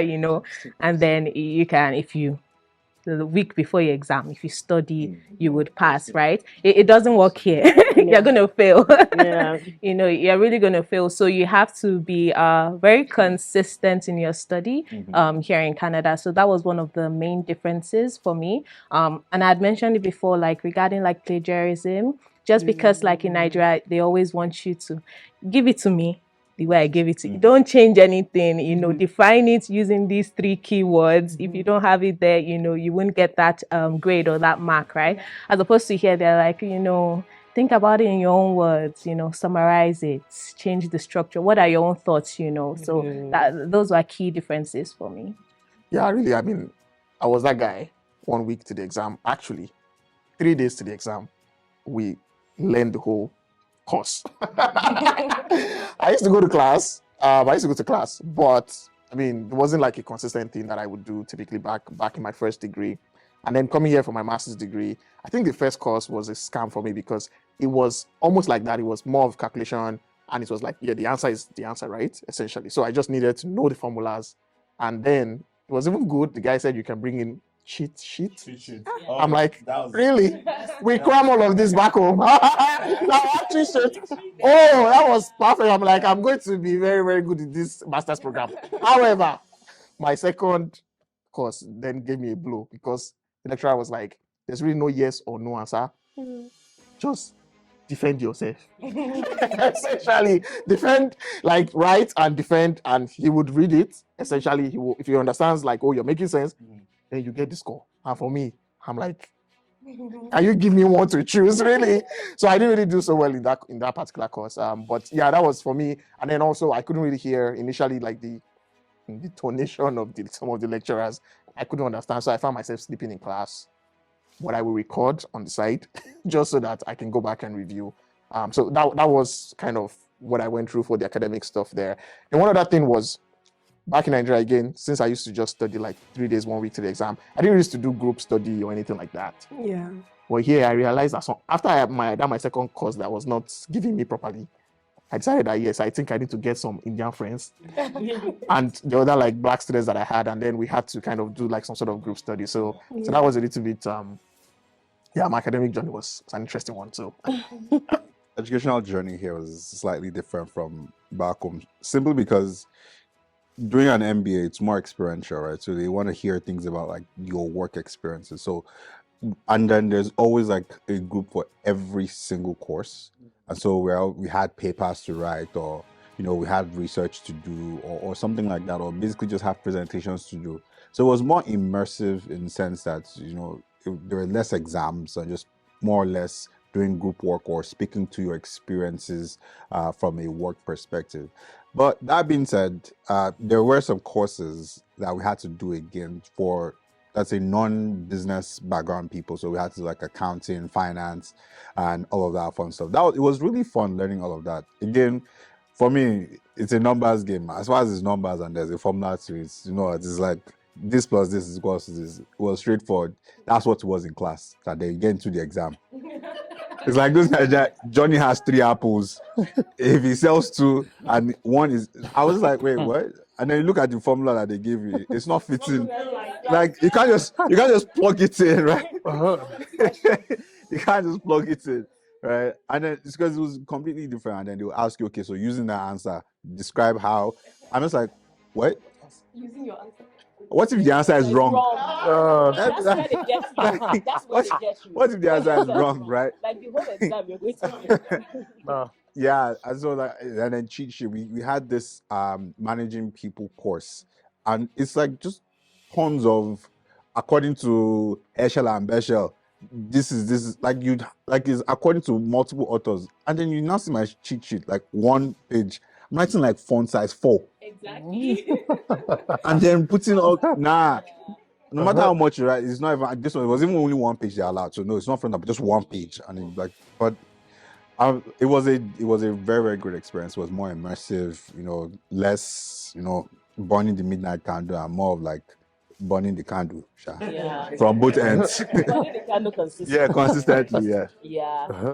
and then you can, if you the week before your exam, if you study, you would pass, right? It doesn't work here. You're going to fail. You're really going to fail. So you have to be very consistent in your study here in Canada. So that was one of the main differences for me. And I had mentioned it before, like regarding like plagiarism, just because like in Nigeria, they always want you to give it to me the way I gave it to you. Don't change anything, define it using these 3 keywords. If you don't have it there, you won't get that grade or that mark, right? As opposed to here, they're like, think about it in your own words, summarize it, change the structure. What are your own thoughts, So those were key differences for me. Yeah, really, I mean, I was that guy 1 week to the exam. Actually, 3 days to the exam, we learned the whole course. I used to go to class, but I mean, it wasn't like a consistent thing that I would do typically back in my first degree. And then coming here for my master's degree, I think the first course was a scam for me because it was almost like that. It was more of calculation, and it was like, yeah, the answer is the answer, right? Essentially. So I just needed to know the formulas. And then it was even good. The guy said you can bring in cheat sheet. Oh, I'm like, that was really? We cram all of this back home. Now, cheat sheet. Oh, that was perfect. I'm like, I'm going to be very, very good in this master's program. However, my second course then gave me a blow because the lecturer was like, there's really no yes or no answer. Just defend yourself. Essentially, defend, like, write and defend, and he would read it. Essentially, if he understands, like, oh, you're making sense, then you get the score. And for me, I'm like, can you give me one to choose, really? So I didn't really do so well in that particular course. But yeah, that was for me. And then also, I couldn't really hear initially, like, the tonation of some of the lecturers. I couldn't understand, so I found myself sleeping in class. What I will record on the side, just so that I can go back and review. So that was kind of what I went through for the academic stuff there. And one other thing was, back in Nigeria again, since I used to just study like 3 days, 1 week to the exam, I didn't used to do group study or anything like that. Yeah. But here I realized that after I had my second course that was not giving me properly, I decided that yes, I think I need to get some Indian friends and the other like black students that I had, and then we had to kind of do like some sort of group study. So that was a little bit my academic journey was an interesting one too. Educational journey here was slightly different from back home, simply because doing an MBA, it's more experiential, right? So they want to hear things about like your work experiences. So, and then there's always like a group for every single course. And so we had papers to write, or, you know, we had research to do, or something like that, or basically just have presentations to do. So it was more immersive in the sense that, you know, there were less exams and just more or less doing group work or speaking to your experiences from a work perspective. But that being said, there were some courses that we had to do again for, let's say, non-business background people. So we had to like accounting, finance, and all of that fun stuff. It was really fun learning all of that. Again, for me, it's a numbers game. As far as it's numbers and there's a formula to it, you know, it's like this plus this is equals to this. It was straightforward. That's what it was in class. And then you get into the exam. It's like this guy, Johnny has 3 apples. If he sells 2 and 1 is, I was like, wait, what? And then you look at the formula that they gave you, it's not fitting. Like you can't just plug it in, right? You can't just plug it in, right? And then it's because it was completely different. And then they'll ask you, okay, so using that answer, describe how. I'm just like, what? Using your answer. What if the answer is wrong? That's where they get you. That's where they get you. What if the answer is wrong, right? Like the whole exam, you're going to. Yeah, and so like, and then cheat sheet. We had this managing people course, and it's like just tons of, according to Eshel and Beshel, this is like you like is according to multiple authors, and then you now see my cheat sheet like 1 page. I'm writing like font size 4. Exactly. And then putting all no matter how much you write, it's not even this one. It was even only 1 page they allowed. So no, it's not from that, but just 1 page. And then like, but it was a very, very good experience. It was more immersive, you know, less, you know, burning the midnight candle and more of like burning the candle from both ends. Burning the candle consistently. Yeah, consistently. Yeah. Yeah.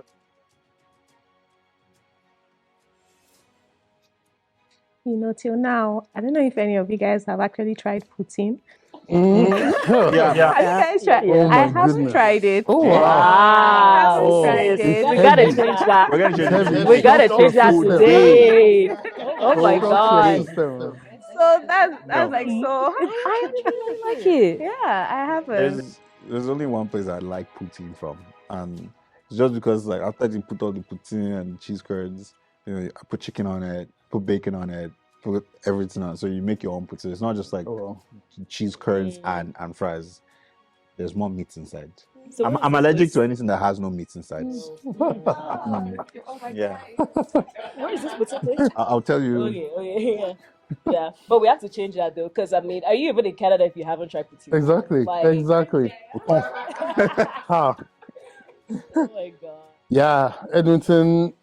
You know, till now, I don't know if any of you guys have actually tried poutine. Yeah. Have you guys tried? Oh my I haven't goodness. tried it. Oh, I Wow. haven't tried it. We gotta change that. We're gonna change it. We gotta change that Food. today. Oh my god. So that's like so. I really like it. Yeah, I haven't. There's only one place I like poutine from, and it's just because like after they put all the poutine and cheese curds, you know, I put chicken on it, put bacon on it, put everything on. So you make your own poutine. It's not just like cheese curds and fries. There's more meat inside. So I'm allergic to anything that has no meat inside. Yeah, Where is this potato? I'll tell you. Okay, yeah. But we have to change that though, because I mean, are you even in Canada if you haven't tried poutine? Exactly. Like- Exactly. Ah. Oh my god. Yeah, Edmonton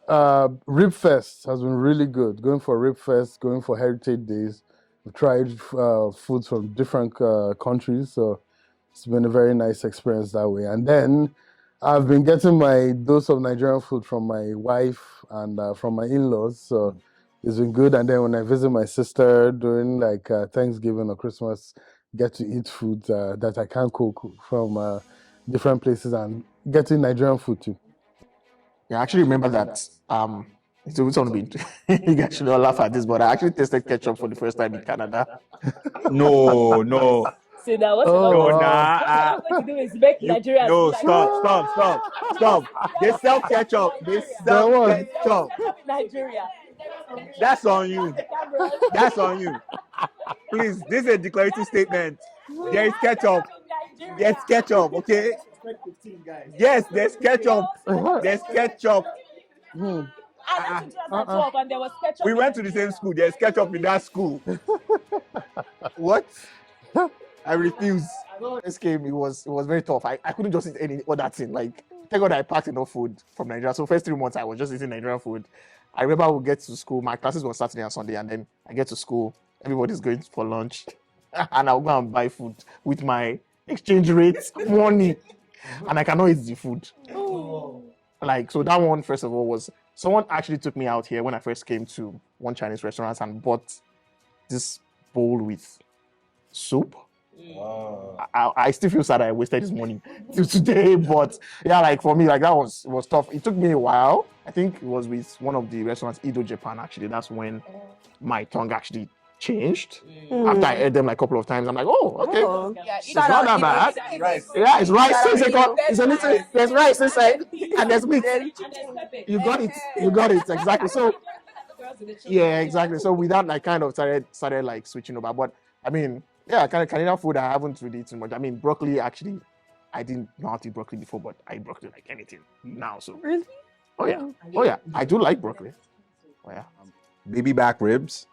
Rib Fest has been really good. Going for Rib Fest, going for Heritage Days. We've tried foods from different countries, so it's been a very nice experience that way. And then I've been getting my dose of Nigerian food from my wife and from my in-laws, so it's been good. And then when I visit my sister during like Thanksgiving or Christmas, get to eat food that I can cook from different places and getting Nigerian food too. Yeah, I actually remember that. It's always going to be. You guys should all laugh at this, but I actually tasted ketchup for the first time in Canada. No, no, So now what Oh, you're no, not, wow. what you're nah. not going to do is make Nigerians No, be like, stop. They sell ketchup. They There sell was. ketchup. in Nigeria. That's on you. That's on you. Please, this is a declarative statement. There is ketchup. There's ketchup, okay? Yes, there's ketchup. There's ketchup. Hmm. And that's in 2012, and there was ketchup. We went to the same school. There's ketchup in that school. What? I refuse. This came, it was very tough. I couldn't just eat any other thing. Like, thank God I packed enough food from Nigeria. So first 3 months I was just eating Nigerian food. I remember I would get to school. My classes were Saturday and Sunday, and then I get to school. Everybody's going for lunch, and I'll go and buy food with my exchange rate money, and I cannot eat the food. Like, so that one, first of all, was someone actually took me out here when I first came to one Chinese restaurant and bought this bowl with soup. I still feel sad I wasted his money till today, but yeah, like for me, like that was tough. It took me a while. I think it was with one of the restaurants, Japan. Actually, that's when my tongue actually changed. After I ate them like a couple of times, I'm like, oh, okay, Oh. it's not that bad. Yeah, it's rice. It's a little. There's rice inside, and there's meat. You got it. You got it exactly. So yeah, exactly. So with that, I kind of started like switching over. But I mean, yeah, kind of Canadian food I haven't really eaten much. I mean, broccoli actually, I didn't know how to eat broccoli before, but I eat broccoli like anything now. So Really? oh yeah, I do like broccoli. Oh yeah. Baby back ribs.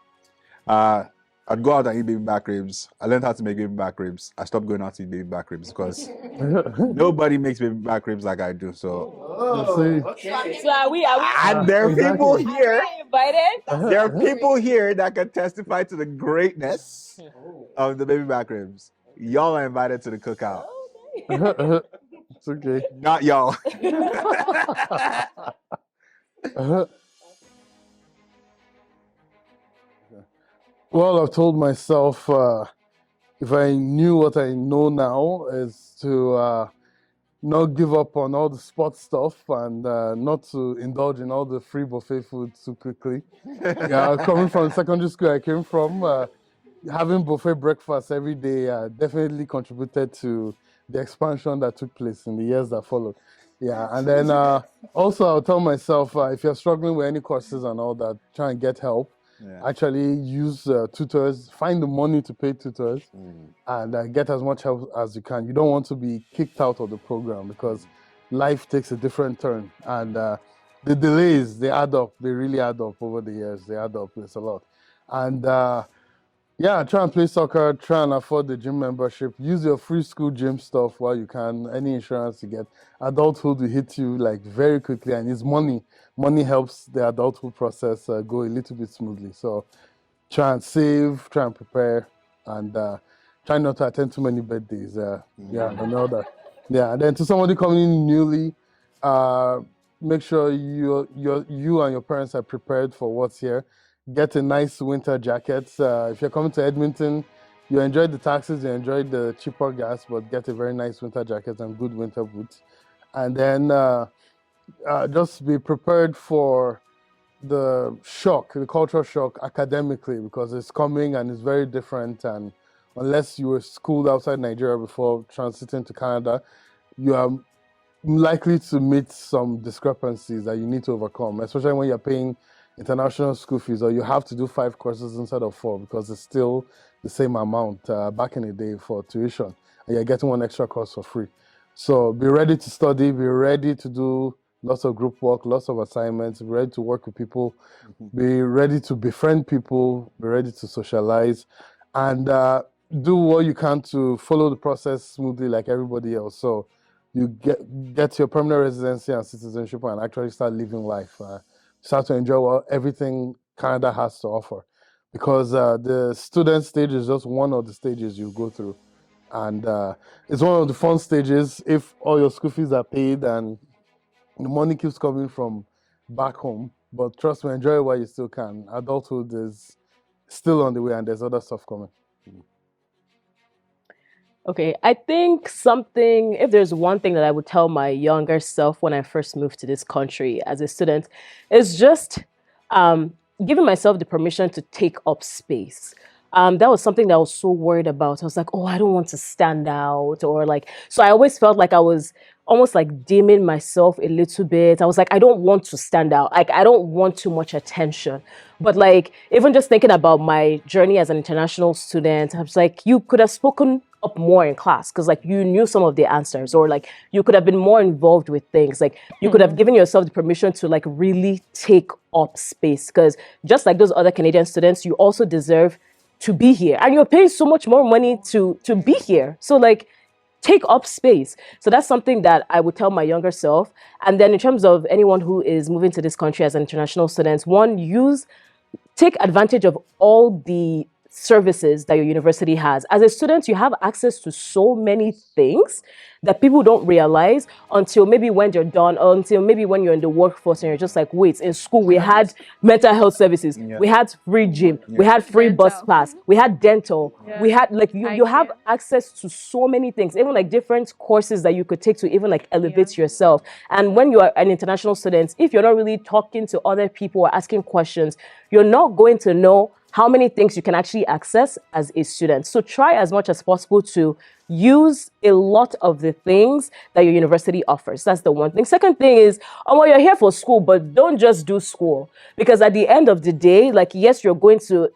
I'd go out and eat baby back ribs. I learned how to make baby back ribs. I stopped going out to eat baby back ribs because nobody makes baby back ribs like I do. So, See, So are we and there are people exactly. here. invited? There are people here that can testify to the greatness of the baby back ribs. Y'all are invited to the cookout. It's okay. Not y'all. Well, I've told myself if I knew what I know now is to not give up on all the sports stuff and not to indulge in all the free buffet food too quickly. Yeah, coming from secondary school I came from, having buffet breakfast every day definitely contributed to the expansion that took place in the years that followed. Yeah, and then also I'll tell myself if you're struggling with any courses and all that, try and get help. Yeah. Actually use tutors, find the money to pay tutors, and get as much help as you can. You don't want to be kicked out of the program because life takes a different turn, and the delays, they add up. They really add up over the years. They add up. It's a lot. And yeah, try and play soccer, try and afford the gym membership, use your free school gym stuff while you can, any insurance you get. Adulthood will hit you like very quickly, and it's money. Money helps the adulthood process go a little bit smoothly. So try and save, try and prepare, and try not to attend too many birthdays. Yeah, and all that. Yeah, and then to somebody coming in newly, make sure you and your parents are prepared for what's here. Get a nice winter jacket. If you're coming to Edmonton, you enjoy the taxes, you enjoy the cheaper gas, but get a very nice winter jacket and good winter boots. And then just be prepared for the shock, the cultural shock academically, because it's coming and it's very different. And unless you were schooled outside Nigeria before transiting to Canada, you are likely to meet some discrepancies that you need to overcome, especially when you're paying international school fees or you have to do 5 courses instead of 4 because it's still the same amount back in the day for tuition, and you're getting 1 extra course for free. So be ready to study, be ready to do lots of group work, lots of assignments, be ready to work with people, be ready to befriend people, be ready to socialize, and do what you can to follow the process smoothly like everybody else. So you get your permanent residency and citizenship and actually start living life. Start to enjoy everything Canada has to offer. Because the student stage is just one of the stages you go through. And it's one of the fun stages if all your school fees are paid and the money keeps coming from back home. But trust me, enjoy it while you still can. Adulthood is still on the way and there's other stuff coming. Okay, I think something, if there's one thing that I would tell my younger self when I first moved to this country as a student, is just um, giving myself the permission to take up space. That was something that I was so worried about. I was like, oh, I don't want to stand out, or like, so I always felt like I was almost like dimming myself a little bit. I was like, I don't want to stand out. Like, I don't want too much attention. But like, even just thinking about my journey as an international student, I was like, you could have spoken up more in class because like you knew some of the answers, or like you could have been more involved with things. Like you could have given yourself the permission to like really take up space, because just like those other Canadian students, you also deserve to be here, and you're paying so much more money to be here. So like, take up space. So that's something that I would tell my younger self. And then in terms of anyone who is moving to this country as an international student, one, take advantage of all the services that your university has. As a student, you have access to so many things that people don't realize until maybe when you're done, or until maybe when you're in the workforce and you're just like, wait, in school we had mental health services, we had free gym, we had free bus Dental. pass, we had dental, Yeah. we had like you have care. access to so many things, even like different courses that you could take to even like elevate yourself. And when you are an international student, if you're not really talking to other people or asking questions, you're not going to know how many things you can actually access as a student. So try as much as possible to use a lot of the things that your university offers. That's the one thing. Second thing is, well, you're here for school, but don't just do school. Because at the end of the day, like, yes, you're going to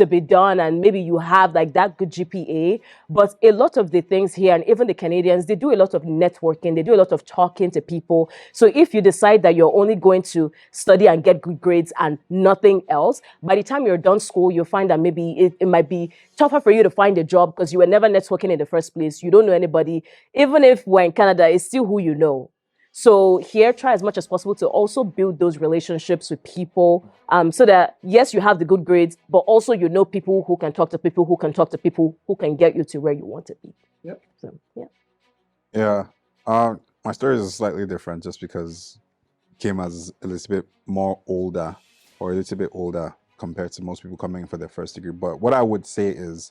be done, and maybe you have like that good GPA, but a lot of the things here, and even the Canadians, they do a lot of networking, they do a lot of talking to people. So if you decide that you're only going to study and get good grades and nothing else, by the time you're done school, you'll find that maybe it might be tougher for you to find a job because you were never networking in the first place. You don't know anybody. Even if we're in Canada, it's still who you know. So here, try as much as possible to also build those relationships with people, so that yes, you have the good grades, but also you know people who can talk to people who can talk to people who can get you to where you want to be. Yep. So yeah. Yeah. My story is slightly different just because it came as a little bit more older, or a little bit older compared to most people coming in for their first degree. But what I would say is,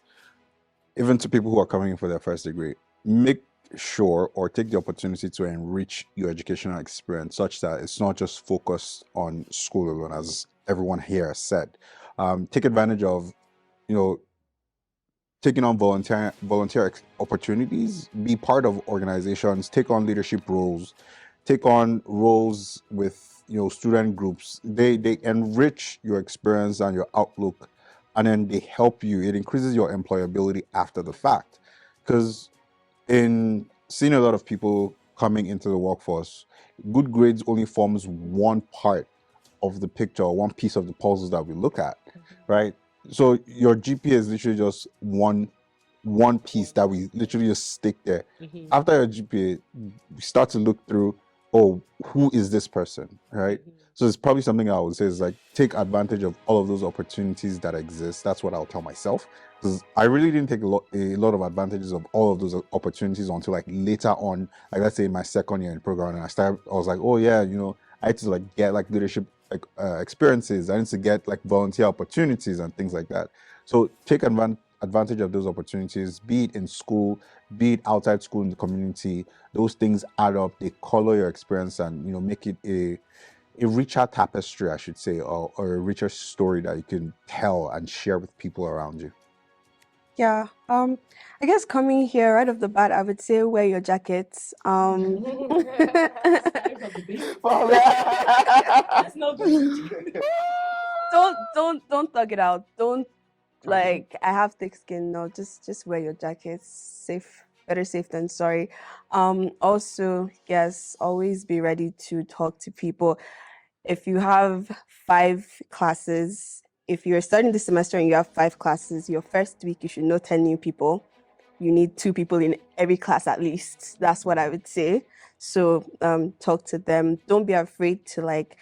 even to people who are coming in for their first degree, make sure or take the opportunity to enrich your educational experience such that it's not just focused on school alone, as everyone here has said. Take advantage of, taking on volunteer opportunities, be part of organizations, take on leadership roles, take on roles with student groups. They enrich your experience and your outlook, and then they help you. It increases your employability after the fact, because in seeing a lot of people coming into the workforce, good grades only forms one part of the picture, or one piece of the puzzle that we look at, right? So your GPA is literally just one piece that we literally just stick there. After your GPA, we start to look through, oh, who is this person, right? So it's probably something I would say is like, take advantage of all of those opportunities that exist. That's what I'll tell myself, because I really didn't take a lot of advantages of all of those opportunities until like later on, like let's say in my second year in programming. I was like, oh yeah, I had to like get like leadership experiences. I need to get like volunteer opportunities and things like that. So take advantage of those opportunities, be it in school, be it outside school in the community. Those things add up. They color your experience and make it a richer tapestry, I should say, or a richer story that you can tell and share with people around you. Yeah. I guess coming here right off the bat, I would say wear your jackets. Don't thug it out. Don't like I have thick skin. No, just wear your jackets. Safe, better safe than sorry. Also, yes, always be ready to talk to people. If you have 5 classes, if you're starting the semester and you have 5 classes, your first week you should know 10 new people. You need 2 people in every class at least. That's what I would say. So talk to them. Don't be afraid to like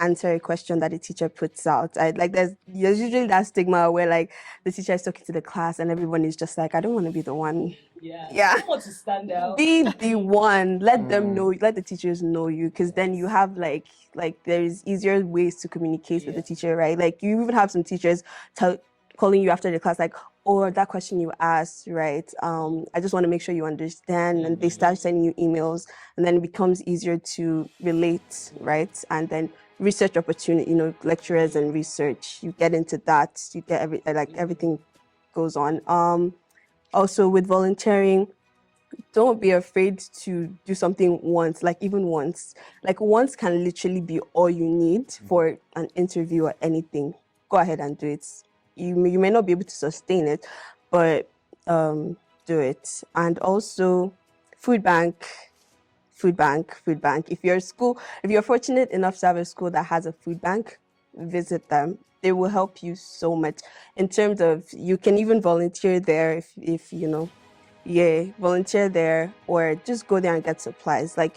answer a question that the teacher puts out. There's usually that stigma where like the teacher is talking to the class and everyone is just like, I don't want to be the one. Yeah. Yeah. I don't want to stand out. Be the one. Let them know. Let the teachers know you, because then you have like there's easier ways to communicate with the teacher, right? Like you even have some teachers calling you after the class like, or that question you asked, right? I just want to make sure you understand, and they start sending you emails, and then it becomes easier to relate, right? And then research opportunity, lecturers and research, you get into that, you get everything goes on. Also with volunteering, don't be afraid to do something once, like even once. Like once can literally be all you need for an interview or anything. Go ahead and do it. You may not be able to sustain it, but do it. And also food bank, food bank, food bank. If you're fortunate enough to have a school that has a food bank, visit them. They will help you so much in terms of, you can even volunteer there if volunteer there, or just go there and get supplies. Like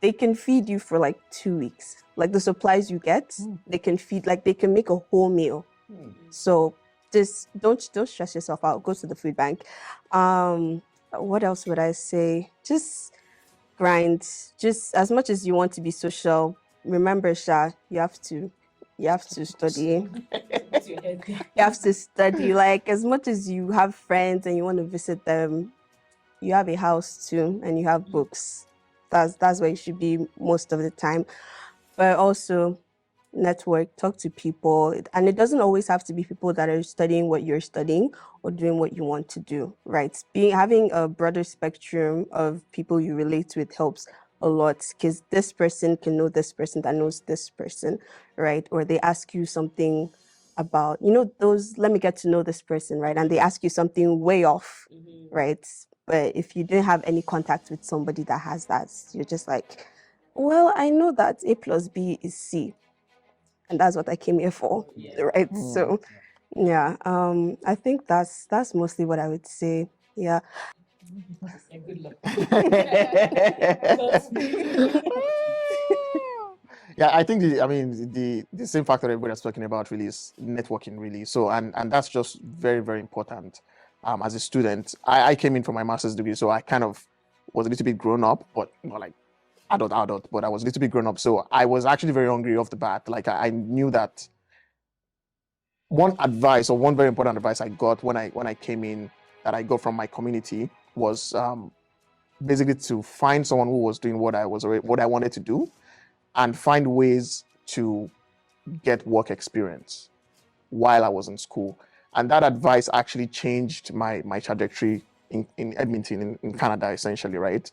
they can feed you for like 2 weeks. Like the supplies you get, they can feed, like they can make a whole meal. So just don't stress yourself out. Go to the food bank. What else would I say? Just grind. Just as much as you want to be social, remember, Sha, you have to study. You have to study. Like as much as you have friends and you want to visit them, you have a house too, and you have books. That's where you should be most of the time. But also network, talk to people, and it doesn't always have to be people that are studying what you're studying or doing what you want to do, right? Having a broader spectrum of people you relate with helps a lot, because this person can know this person that knows this person, right? Or they ask you something about, those, let me get to know this person, right? And they ask you something way off, right? But if you didn't have any contact with somebody that has that, you're just like, well, I know that A plus B is C, and that's what I came here for, right? So, yeah, I think that's mostly what I would say. Yeah. Good luck. Yeah, I think the same factor everybody's talking about really is networking, really. So and that's just very, very important. As a student, I came in for my master's degree, so I kind of was a little bit grown up, but not like adult, but I was a little bit grown up. So I was actually very hungry off the bat. Like I knew that one very important advice I got when I came in, that I got from my community, was basically to find someone who was doing what I wanted to do, and find ways to get work experience while I was in school. And that advice actually changed my trajectory in Edmonton, in Canada, essentially, right?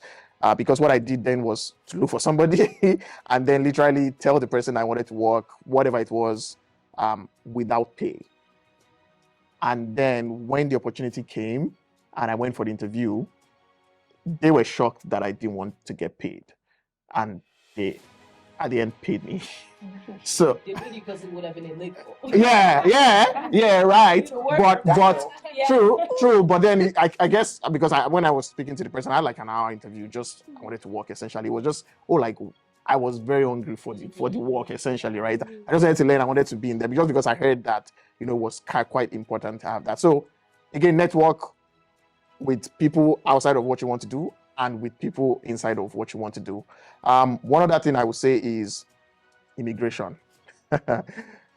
Because what I did then was to look for somebody and then literally tell the person I wanted to work, whatever it was, without pay. And then when the opportunity came and I went for the interview, they were shocked that I didn't want to get paid. And they, at the end, paid me. So they paid you because it would have been illegal. yeah, right. But true. But then I guess because when I was speaking to the person, I had like an hour interview. Just I wanted to work. Essentially, it was just I was very hungry for the work. Essentially, right. I just wanted to learn. I wanted to be in there because I heard that it was quite important to have that. So again, network with people outside of what you want to do and with people inside of what you want to do. One other thing I would say is immigration.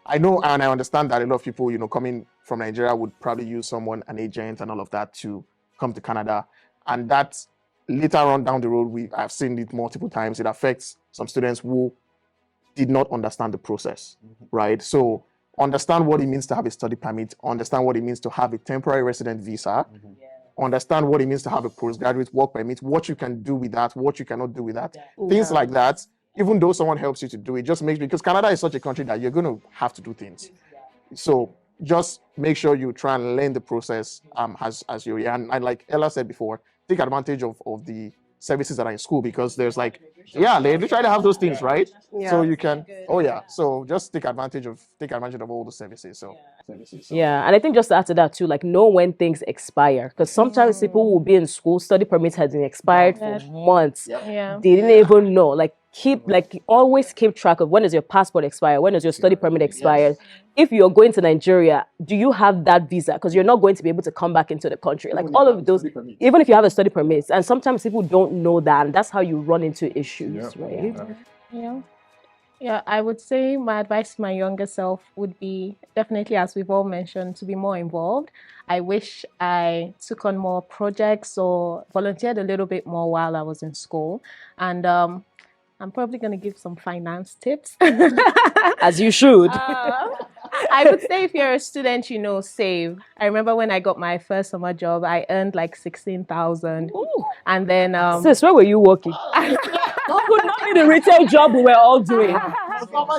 I know and I understand that a lot of people, coming from Nigeria would probably use an agent and all of that to come to Canada. And that later on down the road, I've seen it multiple times. It affects some students who did not understand the process, right? So understand what it means to have a study permit, understand what it means to have a temporary resident visa, understand what it means to have a postgraduate work permit, what you can do with that, what you cannot do with that, things like that. Even though someone helps you to do it, just because Canada is such a country that you're going to have to do things. So just make sure you try and learn the process as you're here. And like Ella said before, take advantage of the services that are in school, because there's they try to have those things, right? Yeah. So you can, so just take advantage of all the services. So. Yeah, and I think just to add to that too, know when things expire, because sometimes people will be in school, study permits has been expired for months. Yeah. They didn't even know. Always keep track of when does your passport expire, when does your study permit expire. Yes. If you're going to Nigeria, do you have that visa? Because you're not going to be able to come back into the country. All of those, even if you have a study permit, and sometimes people don't know that, and that's how you run into issues, right? Yeah. Yeah, I would say my advice to my younger self would be definitely, as we've all mentioned, to be more involved. I wish I took on more projects or volunteered a little bit more while I was in school. And I'm probably going to give some finance tips. As you should. I would say if you're a student, save. I remember when I got my first summer job, I earned like 16,000. And then Sis, where were you working? Could not be the retail job we were all doing.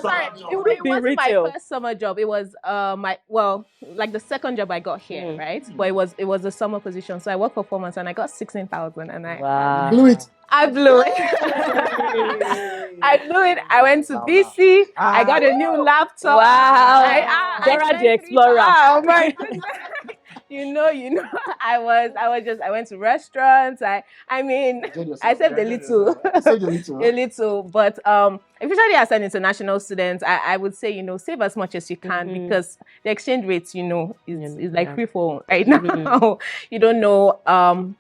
Sorry, It wouldn't it be wasn't my retail. first summer job. It was like the second job I got here, right? But it was a summer position. So I worked for 4 months and I got 16,000 and Wow. Blew it. I blew it. I blew it. I went to BC. I got a new laptop. Wow. Dora the Explorer. Oh my goodness. you know. I went to restaurants. I mean, I saved a little. Saved a little. A little. But especially as an international student, I would say, save as much as you can because the exchange rates, is like free fall right now. You don't know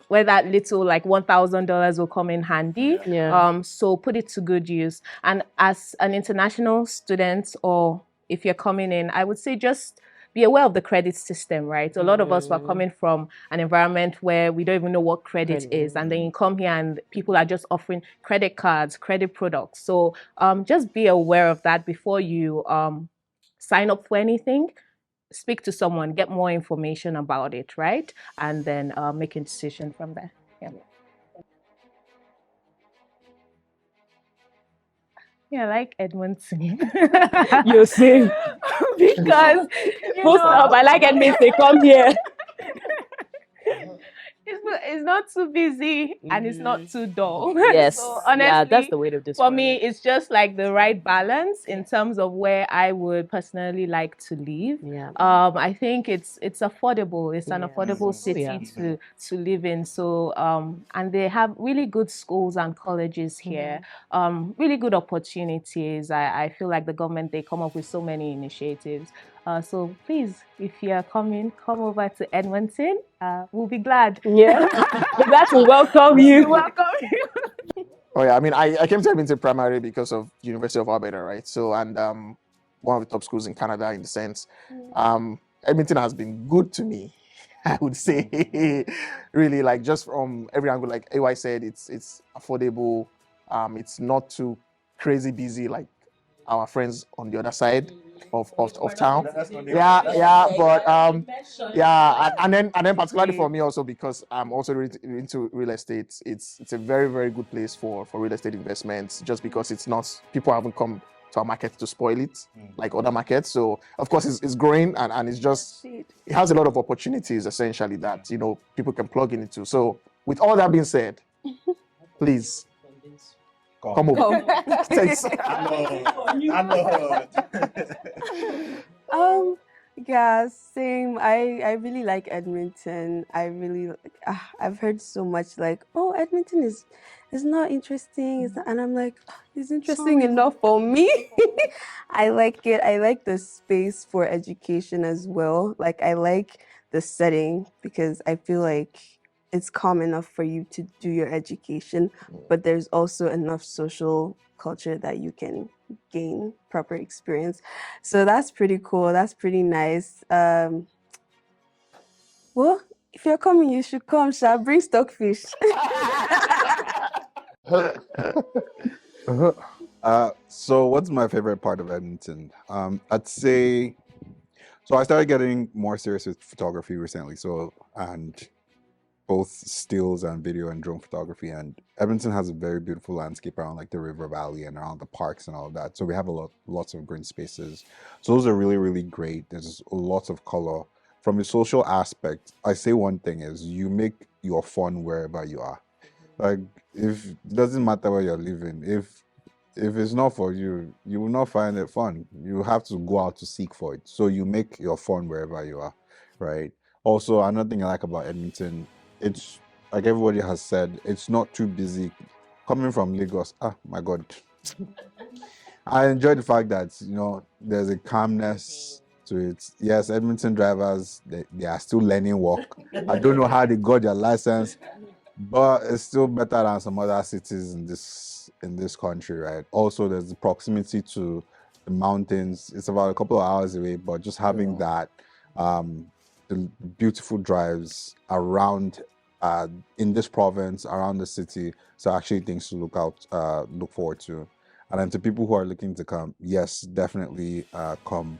where that little like $1,000 will come in handy. Yeah. So put it to good use. And as an international student, or if you're coming in, I would say just be aware of the credit system, right? A lot of us were coming from an environment where we don't even know what credit is. And then you come here and people are just offering credit cards, credit products. So just be aware of that before you sign up for anything. Speak to someone, get more information about it, right? And then make a decision from there. Yeah. Yeah, I like Edmonton. You see. Because Full stop. I like Edmonton. Come here. it's not too busy and it's not too dull. Yes. So honestly, Yeah, that's the way to describe for me, it. it's just like the right balance in terms of where I would personally like to live. Yeah. I think it's affordable. It's an affordable city to live in. So and they have really good schools and colleges here. Really good opportunities. I feel like the government, they come up with so many initiatives. So please, if you're coming, come over to Edmonton. We'll be glad. Yeah. We're glad to welcome you. Welcome you. Oh yeah, I mean, I came to Edmonton primarily because of University of Alberta, right? So, and one of the top schools in Canada in the sense. Edmonton has been good to me, I would say. Really, like just from every angle, like AY said, it's affordable. It's not too crazy busy like our friends on the other side of town. Yeah, but and then particularly for me also because I'm also into real estate. It's a very, very good place for real estate investments just because it's not, people haven't come to our market to spoil it like other markets. So of course it's growing and it's just, it has a lot of opportunities essentially that people can plug into. So with all that being said, please come over. Thanks. Yeah, same. I really like Edmonton. I've heard so much like, oh, Edmonton is not interesting. And I'm like, "Oh, it's interesting enough for me." I like it. I like the space for education as well. Like I like the setting because I feel like it's calm enough for you to do your education, but there's also enough social culture that you can gain proper experience. So that's pretty cool. That's pretty nice. Well, if you're coming, you should come, Sha. Bring stockfish. So what's my favorite part of Edmonton? I'd say, so I started getting more serious with photography recently. So, and both stills and video and drone photography. And Edmonton has a very beautiful landscape around like the river valley and around the parks and all of that. So we have lots of green spaces. So those are really, really great. There's lots of color. From a social aspect, I say one thing is you make your fun wherever you are. Like if it doesn't matter where you're living, if it's not for you, you will not find it fun. You have to go out to seek for it. So you make your fun wherever you are, right? Also, another thing I like about Edmonton, it's like everybody has said, it's not too busy. Coming from Lagos, my God. I enjoy the fact that, there's a calmness to it. Yes, Edmonton drivers, they are still learning work. I don't know how they got their license, but it's still better than some other cities in this country, right? Also, there's the proximity to the mountains. It's about a couple of hours away, but just having that, the beautiful drives around in this province, around the city, so actually things to look forward to. And then to people who are looking to come, yes, definitely come.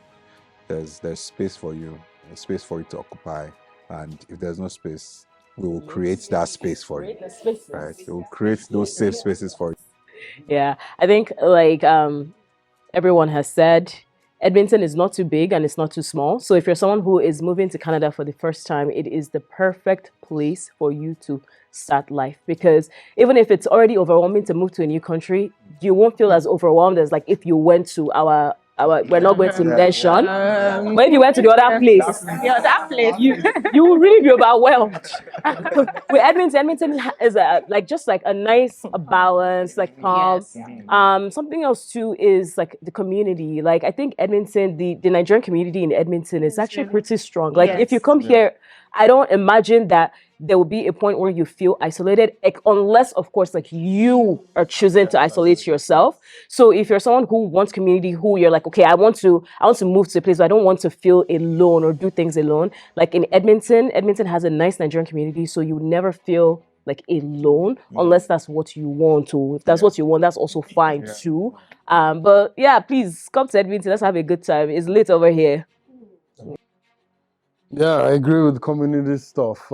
There's space for you, there's space for you to occupy, and if there's no space, we will create that space for you, right? We will create those safe spaces for you. Yeah, I think like everyone has said, Edmonton is not too big and it's not too small. So if you're someone who is moving to Canada for the first time, it is the perfect place for you to start life. Because even if it's already overwhelming to move to a new country, you won't feel as overwhelmed as like if you went to our we're not going to mention, but if you went to the other place, you will really be overwhelmed. With Edmonton is just like a nice balance, like calm. Something else too is like the community. Like I think Edmonton, the Nigerian community in Edmonton is actually pretty strong. Like if you come here, I don't imagine that there will be a point where you feel isolated, unless, of course, like you are choosing to isolate yourself. So if you're someone who wants community, who you're like, okay, I want to move to a place, but I don't want to feel alone or do things alone. Like in Edmonton has a nice Nigerian community, so you never feel like alone, unless that's what you want to. If that's what you want, that's also fine too. But yeah, please come to Edmonton. Let's have a good time. It's lit over here. Yeah, I agree with community stuff.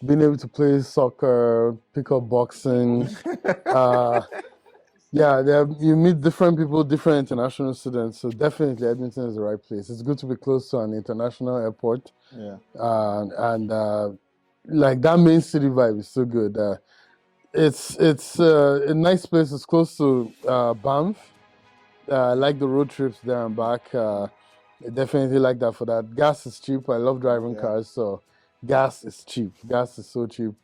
Being able to play soccer, pick up boxing. You meet different people, different international students. So definitely Edmonton is the right place. It's good to be close to an international airport. Like that main city vibe is so good. It's a nice place. It's close to Banff. I like the road trips there and back. I definitely like that for that. Gas is cheap. I love driving cars, so gas is cheap. Gas is so cheap.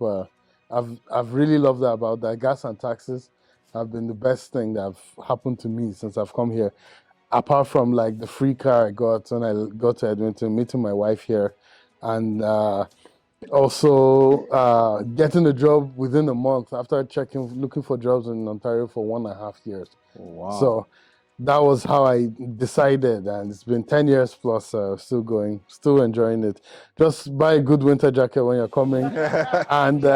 I've really loved that about that. Gas and taxes have been the best thing that have happened to me since I've come here. Apart from like the free car I got when I got to Edmonton, meeting my wife here, and also getting a job within a month after looking for jobs in Ontario for 1.5 years. Wow. So that was how I decided, and it's been 10 years plus, still going, still enjoying it. Just buy a good winter jacket when you're coming. And you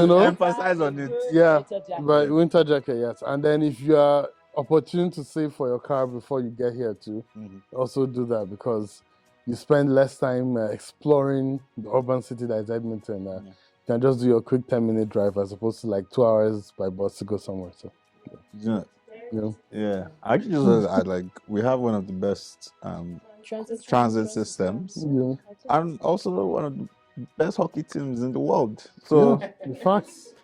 know, emphasize on it. yeah, but winter jacket, yes. And then if you are opportune to save for your car before you get here too, also do that, because you spend less time exploring the urban city that is Edmonton. You can just do your quick 10-minute drive as opposed to like 2 hours by bus to go somewhere. So yeah. I actually just realized like we have one of the best transit systems, and also one of the best hockey teams in the world. So facts.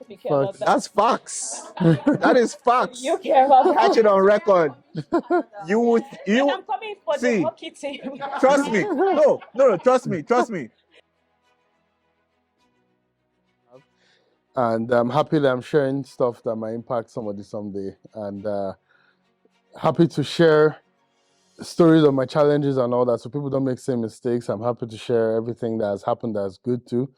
That's facts. That is facts. Catch it on record. You I'm coming for see, the hockey team. Trust me. No, trust me. And I'm happy that I'm sharing stuff that might impact somebody someday, and happy to share stories of my challenges and all that, so people don't make same mistakes. I'm happy to share everything that has happened that's good too,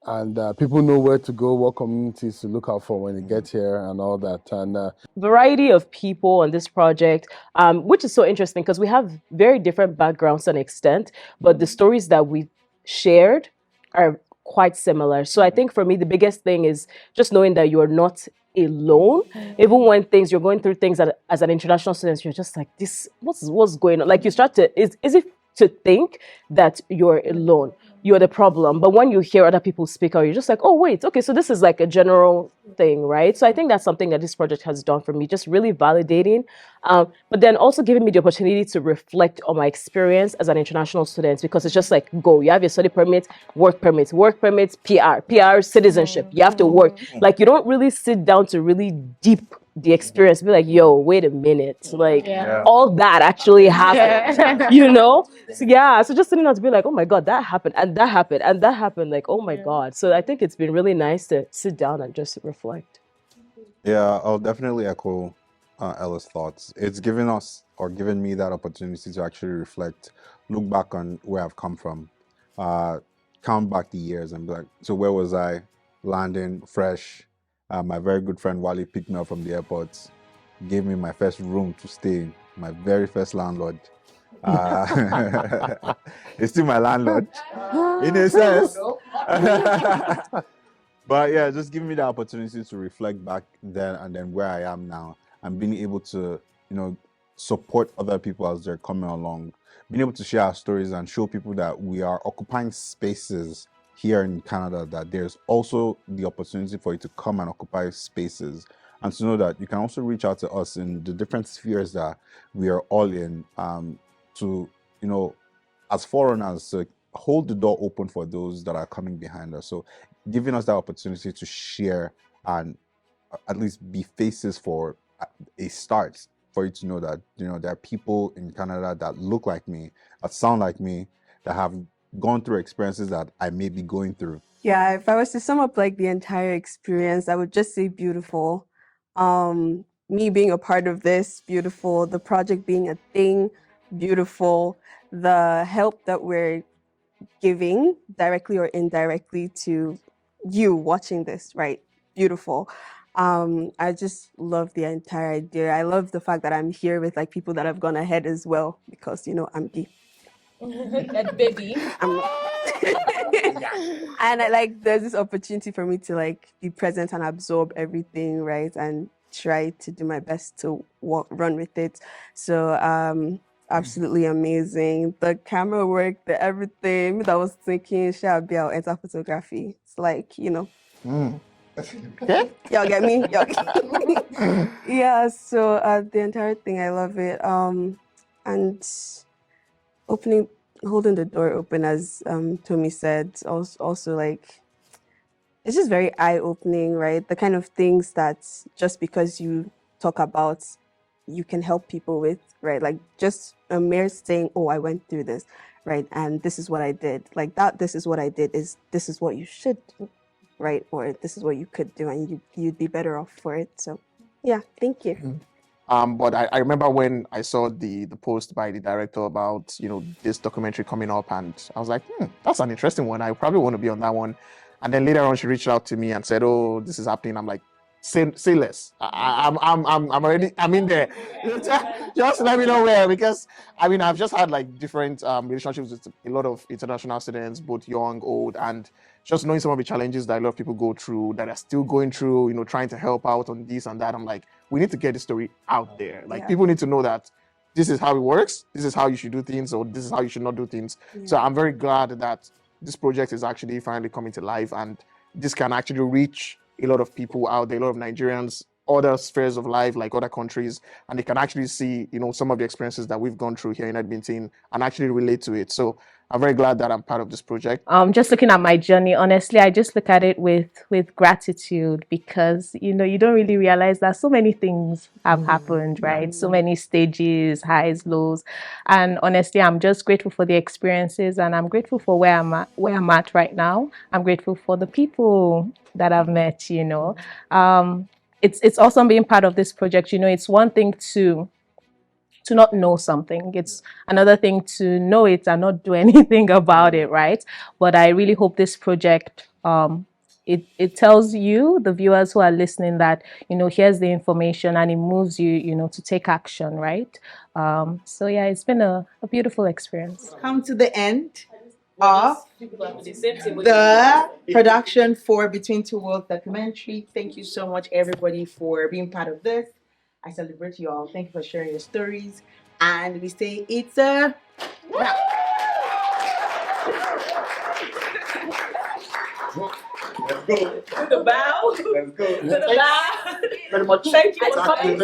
and people know where to go, what communities to look out for when they get here and all that. And variety of people on this project, which is so interesting because we have very different backgrounds to an extent, but the stories that we shared are quite similar. So I think for me, the biggest thing is just knowing that you're not alone. Even when you're going through things that, as an international student, you're just like, what's going on? Like you start to, is it to think that you're alone, you're the problem. But when you hear other people speak out, you're just like, oh, wait, okay, so this is like a general thing, right? So I think that's something that this project has done for me, just really validating, but then also giving me the opportunity to reflect on my experience as an international student, because it's just like, go, you have your study permit, work permits, PR, citizenship, you have to work. Like you don't really sit down to really deep the experience, be like, yo, wait a minute, like all that actually happened, you know? So just sitting down to be like, oh my God, that happened, and that happened, and that happened, like, oh my God. So I think it's been really nice to sit down and just reflect. Yeah, I'll definitely echo Ella's thoughts. It's given me that opportunity to actually reflect, look back on where I've come from, count back the years and be like, so where was I landing fresh? My very good friend Wale picked me up from the airport, gave me my first room to stay in, my very first landlord. It's still my landlord, in a sense. But yeah, just giving me the opportunity to reflect back then and then where I am now, and being able to, support other people as they're coming along, being able to share our stories and show people that we are occupying spaces here in Canada, that there's also the opportunity for you to come and occupy spaces, and to know that you can also reach out to us in the different spheres that we are all in, to, as foreigners, to hold the door open for those that are coming behind us. So giving us that opportunity to share and at least be faces for a start, for you to know that, there are people in Canada that look like me, that sound like me, that have gone through experiences that I may be going through. Yeah, if I was to sum up like the entire experience, I would just say beautiful. Me being a part of this, beautiful. The project being a thing, beautiful. The help that we're giving directly or indirectly to you watching this, right? Beautiful. I just love the entire idea. I love the fact that I'm here with like people that have gone ahead as well, because I'm the Baby. and there's this opportunity for me to like be present and absorb everything, right? And try to do my best to run with it. So absolutely amazing. The camera work, the everything that was thinking, shall be our enter photography. It's like, Okay. y'all get me? Y'all get me? Yeah, so the entire thing, I love it. And holding the door open, as Tomi said, also like, it's just very eye-opening, right? The kind of things that just because you talk about, you can help people with, right? Like just a mere saying, oh, I went through this, right? And this is what I did. Like that, this is what I did, this is what you should do, right? Or this is what you could do, and you'd be better off for it. So yeah, thank you. But I remember when I saw the post by the director about this documentary coming up, and I was like, that's an interesting one. I probably want to be on that one. And then later on, she reached out to me and said, "Oh, this is happening." I'm like, "Say less. I'm already. I'm in there. Just let me know where, because I've just had like different relationships with a lot of international students, both young, old, and just knowing some of the challenges that a lot of people go through, that are still going through, trying to help out on this and that. I'm like, we need to get the story out there. Like, Yeah. people need to know that this is how it works, this is how you should do things, or this is how you should not do things. Yeah. So I'm very glad that this project is actually finally coming to life, and this can actually reach a lot of people out there, a lot of Nigerians, other spheres of life, like other countries, and they can actually see, some of the experiences that we've gone through here in Edmonton and actually relate to it. So I'm very glad that I'm part of this project. Just looking at my journey, honestly, I just look at it with gratitude, because you don't really realize that so many things have happened, right? So many stages, highs, lows, and honestly, I'm just grateful for the experiences, and I'm grateful for where I'm at right now. I'm grateful for the people that I've met. It's awesome being part of this project. It's one thing to not know something. It's another thing to know it and not do anything about it, right? But I really hope this project, it tells you, the viewers who are listening, that, here's the information, and it moves you, to take action, right? So yeah, it's been a beautiful experience. Come to the end of the production for Between Two Worlds documentary. Thank you so much, everybody, for being part of this. I celebrate you all. Thank you for sharing your stories. And we say it's a wrap. Let's go. To the bow. Let's go. To the bow. Very much. Thank you for coming.